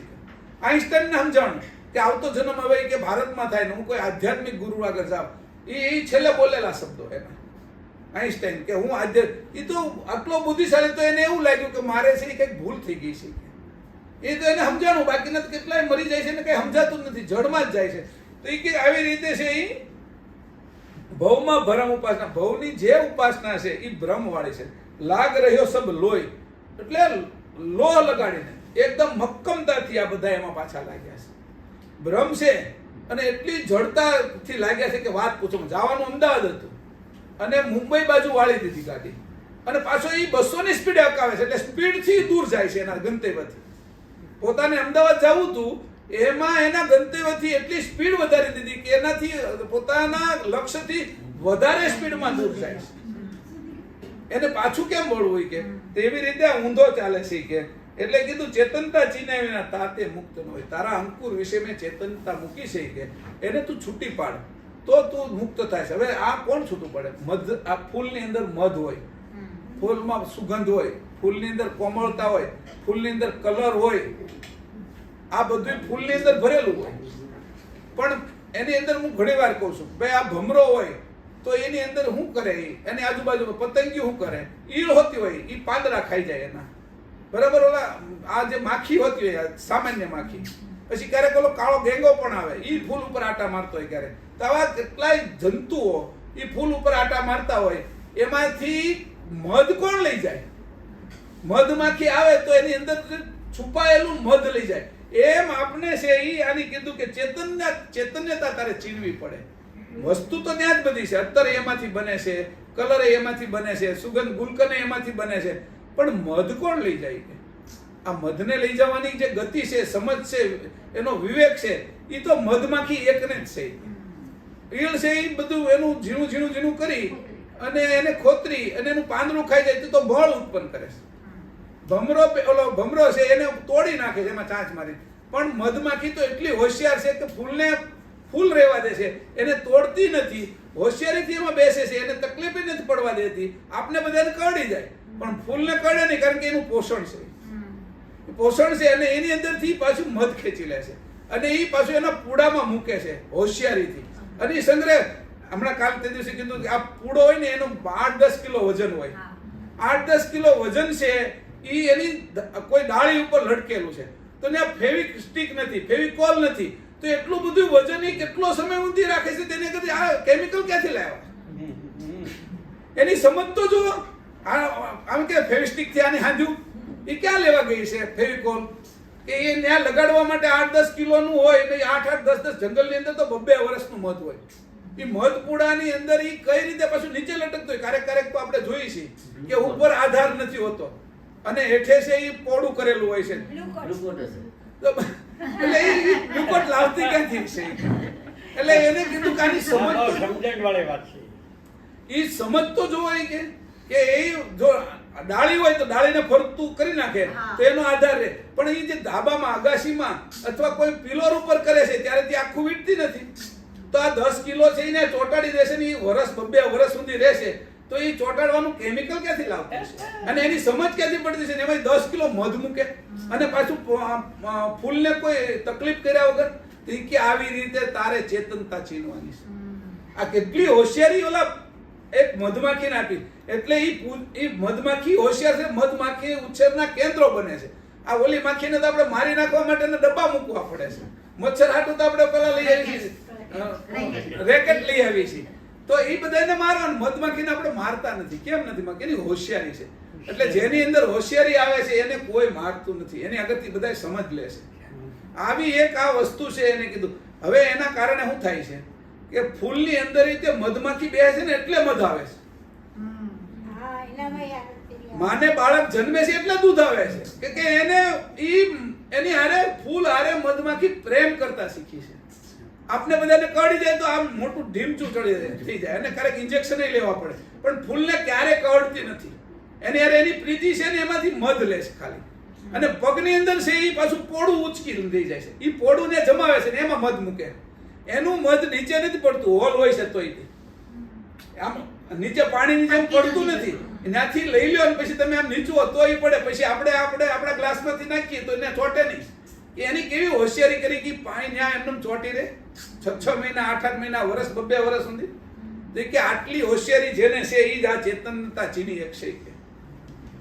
આઈન્સ્ટાઈનને સમજાણું કે આવતો જન્મ હવે કે ભારતમાં થાય ને હું કોઈ આધ્યાત્મિક ગુરુ આગળ જાઉં. એ છેલ્લે બોલેલા શબ્દો એના આઈન્સ્ટાઈન કે હું એ તો આટલો બુદ્ધિશાળી, તો એને એવું લાગ્યું કે મારે છે એ કંઈક ભૂલ થઈ ગઈ છે. એ તો એને સમજાણું, બાકીના તો કેટલાય મરી જાય છે ને કંઈ સમજાતું જ નથી, જડમાં જ જાય છે. તો એ કે આવી રીતે છે એ ભવમાં ભરમ ઉપાસના, ભવની જે ઉપાસના છે એ ભ્રમ વાળી છે. લાગ રહ્યો સબ લોહી એટલે લોહ લગાડીને એકદમ મક્કમતાથી આ બધા એમાં પાછા લાગ્યા છે. ભ્રમ છે અને એટલી જડતાથી લાગ્યા છે કે વાત પૂછો. જવાનું અમદાવાદ હતું અને મુંબઈ બાજુ વાળી દીધી ગાડી, અને પાછો એ 200 ની સ્પીડે હકાવે છે, એટલે સ્પીડથી દૂર જાય છે એના ગંતવ્યથી. પોતાને અમદાવાદ જવું હતું, એમાં એના ગંતવ્યથી એટલી સ્પીડ વધારી દીધી કે એનાથી પોતાના લક્ષ્યથી વધારે સ્પીડમાં દૂર જાય છે. એને પાછું કેમ વળવું હોય કે તેવી રીતે ઊંધો ચાલે છે કે એટલે કીધું ચેતનતા ચીને વિના તાતે મુક્ત ન હોય. તારા અંકુર વિશે મેં ચેતનતા મૂકી છે કે એને તું છૂટી પાડ તો તું મુક્ત થાય છે. હવે આ કોણ છૂટું પડે? મધ, આ ફૂલની અંદર મધ હોય, ફૂલમાં સુગંધ હોય, ફૂલની અંદર કોમળતા હોય, ફૂલની અંદર કલર હોય, આ બધું ફૂલની અંદર ભરેલું હોય. પણ એની અંદર હું ઘણી વાર કહું છું ભાઈ આ ભમરો હોય તો એની અંદર શું કરે, એની આજુબાજુ પતંગિયું શું કરે, ઈળ હોતી હોય એ પાંદડા ખાઈ જાય એના, બરાબર. ઓલા આ જે માખી હોતી હોય સામાન્ય માખી, પછી ક્યારેક ઓલો કાળો ગેંગો પણ આવે, એ ફૂલ ઉપર આટા મારતો હોય ક્યારેક. તો આવા કેટલાય જંતુઓ એ ફૂલ ઉપર આટા મારતા હોય, એમાંથી મધ કોણ લઈ જાય? મધમાખી આવે તો એની અંદર છુપાયેલું મધ લઈ જાય. એમ આપણે છે ઈ આની કીધું કે ચેતન્યતા તારે ચીનવી પડે. વસ્તુ તો ત્યાં જ બધી છે, અત્તર એમાંથી બને છે, કલર એમાંથી બને છે, સુગંધ ગુલકન એમાંથી બને છે, પણ મધ કોણ લઈ જાય? કે આ મધને લઈ જવાની જે ગતિ છે, સમજ છે, એનો વિવેક છે, એ તો મધમાખી એકને જ છે. ઈળ છે એ બધું એનું ઝીણું ઝીણું ઝીણું કરી અને એને ખોતરી અને એનું પાંદડું ખાઈ જાય તો બળ ઉત્પન્ન કરે છે. ભમરો છે એને તોડી નાખે છે એમાં ચાંચ મારી, પણ મધમાખી તો એટલી હોશિયાર છે કે ફૂલને ફૂલ રહેવા દે છે, એને તોડતી નથી, હોશિયારીથી એમાં બેસે છે, એને તકલીફ નથી પડવા દેતી. આપને બધાને કરડી જાય પણ ફૂલને કરડે નહીં, કારણ કે એનું પોષણ છે, અને એની અંદરથી પાછું મધ ખેંચી લે છે અને એ પાછું એના પૂડામાં મૂકે છે હોશિયારીથી. અને એ સંગ્રહ, હમણાં કાલ તે દિવસે કીધું કે આ પૂડો હોય ને એનું 8-10 કિલો વજન હોય, 8-10 કિલો વજન છે, એ એની કોઈ ડાળી ઉપર લટકેલું છે, તો ત્યાં ફેવિક સ્ટિક નથી, ફેવિકોલ નથી, તો એટલું બધું વજન એ કેટલો સમય ઊંધી રાખે છે, તેને કદી આ કેમિકલ ક્યાંથી લાવ્યા? એની સમજ તો જો આમ કે ફેવિસ્ટિક થી આની હાંધ્યું એ ક્યાં લેવા ગઈ છે ફેવિકોલ, કે એ ત્યાં લગાડવા માટે 8-10 કિલોનું હોય ને 8-10 જંગલની અંદર તો 2 વર્ષનું મધ હોય. એ મધ પૂડાની અંદર એ કઈ રીતે પાછું નીચે લટકતો હોય, ક્યારેક તો આપણે જોઈએ છીએ કે ઉપર આધાર નથી હોતો અને હેઠે છે એ પોડું કરેલું હોય છે, એટલે એ લુકોટ લાવતી ક્યાંથી છે? એટલે એને કીધું કે આની સમજણ વાળી વાત છે. એ સમજ તો જોવાય કે એ જો ડાળી હોય તો ડાળીને ફરતું કરી નાખે તો એનો આધાર રહે, પણ એ જે ધાબામાં અગાશીમાં અથવા કોઈ પિલોર ઉપર કરે છે ત્યારે તે આખું વીટતી નથી. તો આ 10 કિલો છે એને ચોટાડી દેશે ને એ 2 વર્ષ સુધી રહેશે, તો એ ચોટાડવાનું કેમિકલ ક્યાંથી લાવતું છે અને એની સમજ ક્યાંથી પડતી છે? એમાં 10 કિલો મધ મૂકે અને પાછું ફૂલને કોઈ તકલીફ કર્યા વગર. કે આવી રીતે તારે ચેતનતા ચીનવાની છે. આ કેટલી હોશિયારી ઓલા એક મધમાખીને આપી, એટલે એ મધમાખી હોશિયાર છે. મધમાખી ઉછેરના કેન્દ્રો બને છે. આ ઓલી માખીને તો આપણે મારી નાખવા માટે ડબ્બા મૂકવા પડે છે. મચ્છર હાટું તો આપણે પેલા લઈ આવી છીએ, રેકેટ લઈ આવી છીએ, તો એ બધાને મારવાનું. મધમાખીને આપણે મારતા નથી. કેમ નથી મારતા? એની હોશિયારી છે. એટલે જેની અંદર હોશિયારી આવે છે એને કોઈ મારતું નથી, એની આગળથી બધા સમજ લે છે. આવી એક આ વસ્તુ છે એને કીધું. હવે એના કારણે શું થાય છે કે ફૂલની અંદર રીતે મધમાખી બેસે છે ને એટલે મધ આવે છે. માને બાળક જન્મે છે એટલે દૂધ આવે છે કે એને એની હારે ફૂલ હારે મધમાખી પ્રેમ કરતા શીખી છે. આપને બધાને કરડી જાય તો આમ મોટું ઢીમચું થઈ જાય અને ક્યારેક ઇન્જેક્શન લેવા પડે, પણ ફૂલને ક્યારે કરડતી નથી. એની હારે એની પ્રીતિ છે ને એમાંથી મધ લે છે ખાલી. અને પગની અંદર છે એ પાછું પોડું ઉચકી દઈ જાય છે, એ પોડું ને જમાવે છે ને એમાં મધ મૂકે. એનું મધ નીચે નથી પડતું, હોલ હોય છે તોય આમ નીચે પાણીની જેમ પડતું નથી. ત્યાંથી લઈ લ્યો ને પછી તમે આમ નીચું તોય પડે, પછી આપણે આપણા ગ્લાસમાંથી નાખીએ તો એને ચોટે નહીં. એની કેવી હોશિયારી કરી કે પાણી ત્યાં એમને ચોટી રહે 6 મહિના 8 મહિના વર્ષ 2 વર્ષ સુધી. તો કે આટલી હોશિયારી જેને છે એ જ આ ચેતનતા ચીની એક છે.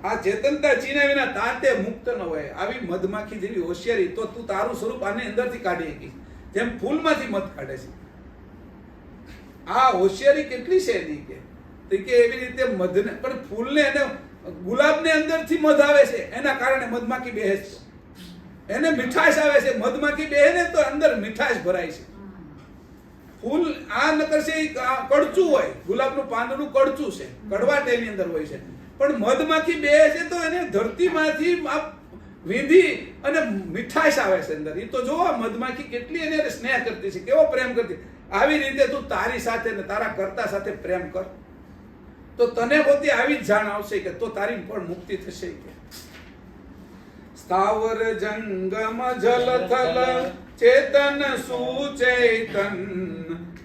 આ ચેતનતા ચીના વિના તાતે મુક્ત ન હોય. આવી મધમાખી જેવી હોશિયારી તો તું તારું સ્વરૂપ આની અંદરથી કાઢી શકી, જેમ ફૂલમાંથી મધ કાઢે છે. આ હોશિયારી કેટલી છે એની કે એવી રીતે મધને પણ ફૂલને એને ગુલાબને અંદરથી મધ આવે છે એના કારણે મધમાખી બેસે છે. એને મીઠાશ આવે છે, મધમાખી બેહે ને તો અંદર મીઠાશ ભરાય છે. ફૂલ આ નકર છે ઈ કડચું હોય, ગુલાબનું પાંદડું કડચું છે, કડવાટ એની અંદર હોય છે, પણ મધમાખી બે છે તો એને ધરતીમાંથી વીંધી અને મીઠાશ આવે છે અંદર. એ તો જોવો મધમાખી કેટલી એને સ્નેહ કરતી છે, કેવો પ્રેમ કરતી. આવી રીતે તું તારી સાથે ને તારા કર્તા સાથે પ્રેમ કર તો તને પોતે આવી જ જાણ આવશે કે તો તારી પણ મુક્તિ થશે. કે સ્થાવર જંગમ જલ થલ ચેતન સુચેતન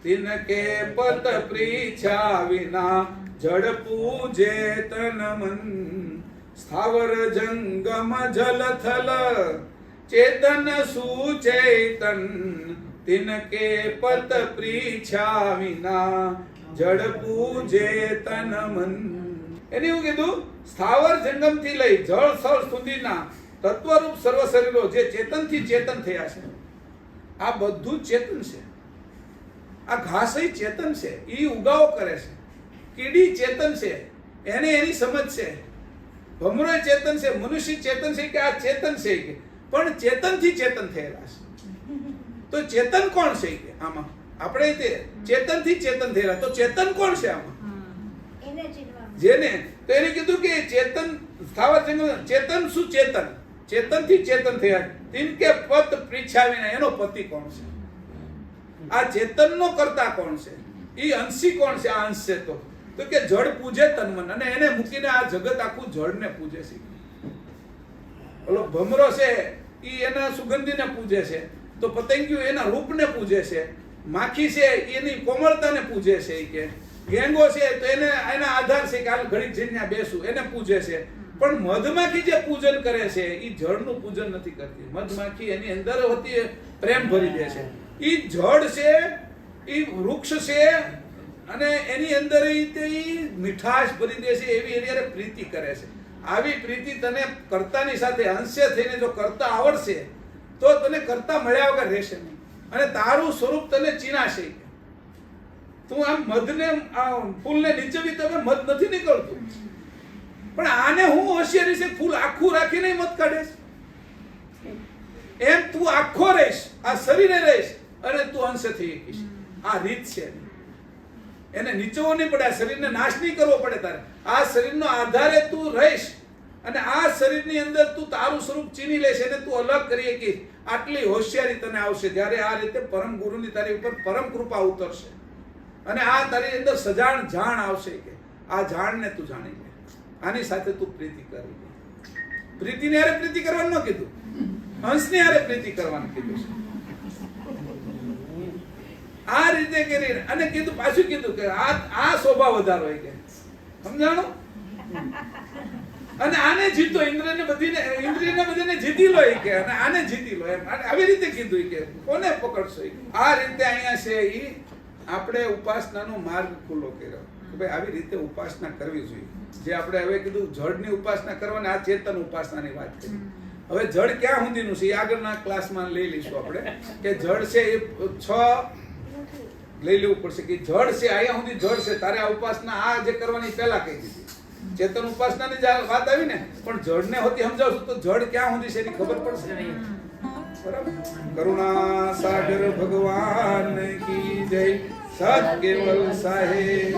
તિનકે પત પ્રીછા વિના જડ પૂજે તન મન. સ્થાવર જંગમ જલ થલ ચેતન સુચેતન તિનકે પત પ્રીછા વિના જડ પૂજે તન મન. એને એવું કીધું સ્થાવર જંગમ થી લઈ જળ સ્થળ સુધીના તત્વરૂપ સર્વ શરીરો જે ચેતન થી ચેતન થયા છે, આ બધું ચેતન છે. આ ઘાસ ચેતન છે, ઈ ઉગાવો કરે છે. કીડી ચેતન છે, એને એની સમજ છે. ભમરો ચેતન છે, મનુષ્ય ચેતન છે કે આ ચેતન છે કે, પણ ચેતન થી ચેતન થયેલા છે. તો ચેતન કોણ છે કે આમાં? આપણે તે ચેતન થી ચેતન થયેલા, તો ચેતન કોણ છે આમાં? એને ચીનવાનું. જેને તો એને કીધું કે ચેતન સ્થાવર જંગમ ચેતન સુચેતન, ચેતન થી ચેતન થયા. તિનકે પત પ્રીછા વિના, એનો પતિ કોણ છે? આ ચેતનનો કર્તા કોણ છે? ઈ અંશી કોણ છે? આ અંશ છે તો કે જળ પૂજે તન્મન, અને એને મૂકીને આ જગત આખું જળને પૂજે છે. ઓલો ભમરો છે ઈ એના સુગંધીને પૂજે છે, તો પતંગિયું એના રૂપને પૂજે છે, માખી છે એની કોમળતાને પૂજે છે, કે ગેંગો છે તો એને એના આધાર છે કે હાલ ઘડીક જઈને ત્યાં બેસું, એને પૂજે છે. પણ મધમાખી જે પૂજન કરે છે ઈ જળનું પૂજન નથી કરતી. મધમાખી એની અંદર હોતી પ્રેમ ભરી દે છે. ઈ જળ છે, ઈ વૃક્ષ છે, અને એની અંદર ઈ મીઠાશ ભરી દે છે, એવી એની હારે પ્રીતિ કરે છે. આવી પ્રીતિ તને કર્તાની સાથે અંશે થઈને જો કરતા આવડશે તો તને કરતા મળ્યા વગર રહેશે નહીં, અને તારું સ્વરૂપ તને ચીનાશે. તું આમ મધને ફૂલને નીચેવી તમે મધ નથી નીકળતું, પણ આને હું હોશિયારી છે ફૂલ આખું રાખીને મધ કાઢે. એમ તું આખો રહીશ, આ શરીરે રહીશ અને તું અંશ થઈ શકીશ. આ રીત છે. એને નીચવો નહીં પડે, આ શરીરને નાશ નહીં કરવો પડે તારે. આ શરીરનો આધારે તું રહીશ અને આ શરીરની અંદર તું તારું સ્વરૂપ ચીની લેશે અને તું અલગ કરી શકીશ. આટલી હોશિયારી તને આવશે જ્યારે આ રીતે પરમ ગુરુની તારી ઉપર પરમ કૃપા ઉતરશે, અને આ તારી અંદર સજાણ જાણ આવશે કે આ જાણને તું જાણી લે. આની સાથે તું પ્રીતિ કરી લે. પ્રીતિને હારે પ્રીતિ કરવાનું ન કીધું, હંસને હારે પ્રીતિ કરવાનું કીધું છે. આ રીતે કરી અને કીધું, પાછું કીધું કે આ શોભા વધારો હોય કે સમજાણો, અને આને જીતો, ઇન્દ્રિયને બધીને જીતી લો કે, અને આને જીતી લો એમ. આવી રીતે કીધું કે કોને પકડશો. આ રીતે અહીંયા છે ઈ આપણે ઉપાસનાનો માર્ગ ખુલ્લો કર્યો કે ભાઈ આવી રીતે ઉપાસના કરવી જોઈએ. જે આપણે હવે કીધું જળની ઉપાસના કરવાની, આ ચેતન ઉપાસનાની વાત કરી. હવે જળ ક્યાં સુધીનું છે એ આગળના ક્લાસમાં લઈ લઈશું આપણે, કે જળ છે એ 6 લઈ લેવું પડશે કે જળ છે અહીંયા સુધી જળ છે. તારે આ ઉપાસના આ જે કરવાની પહેલા કહી દીધી, ચેતન ઉપાસનાની જ વાત આવી ને, પણ જળને હોતી સમજાવશું તો જળ ક્યાં સુધી છે એની ખબર પડશે. બરાબર. કરુણા સાગર ભગવાન કી જય. સત કેવલ સાહેબ.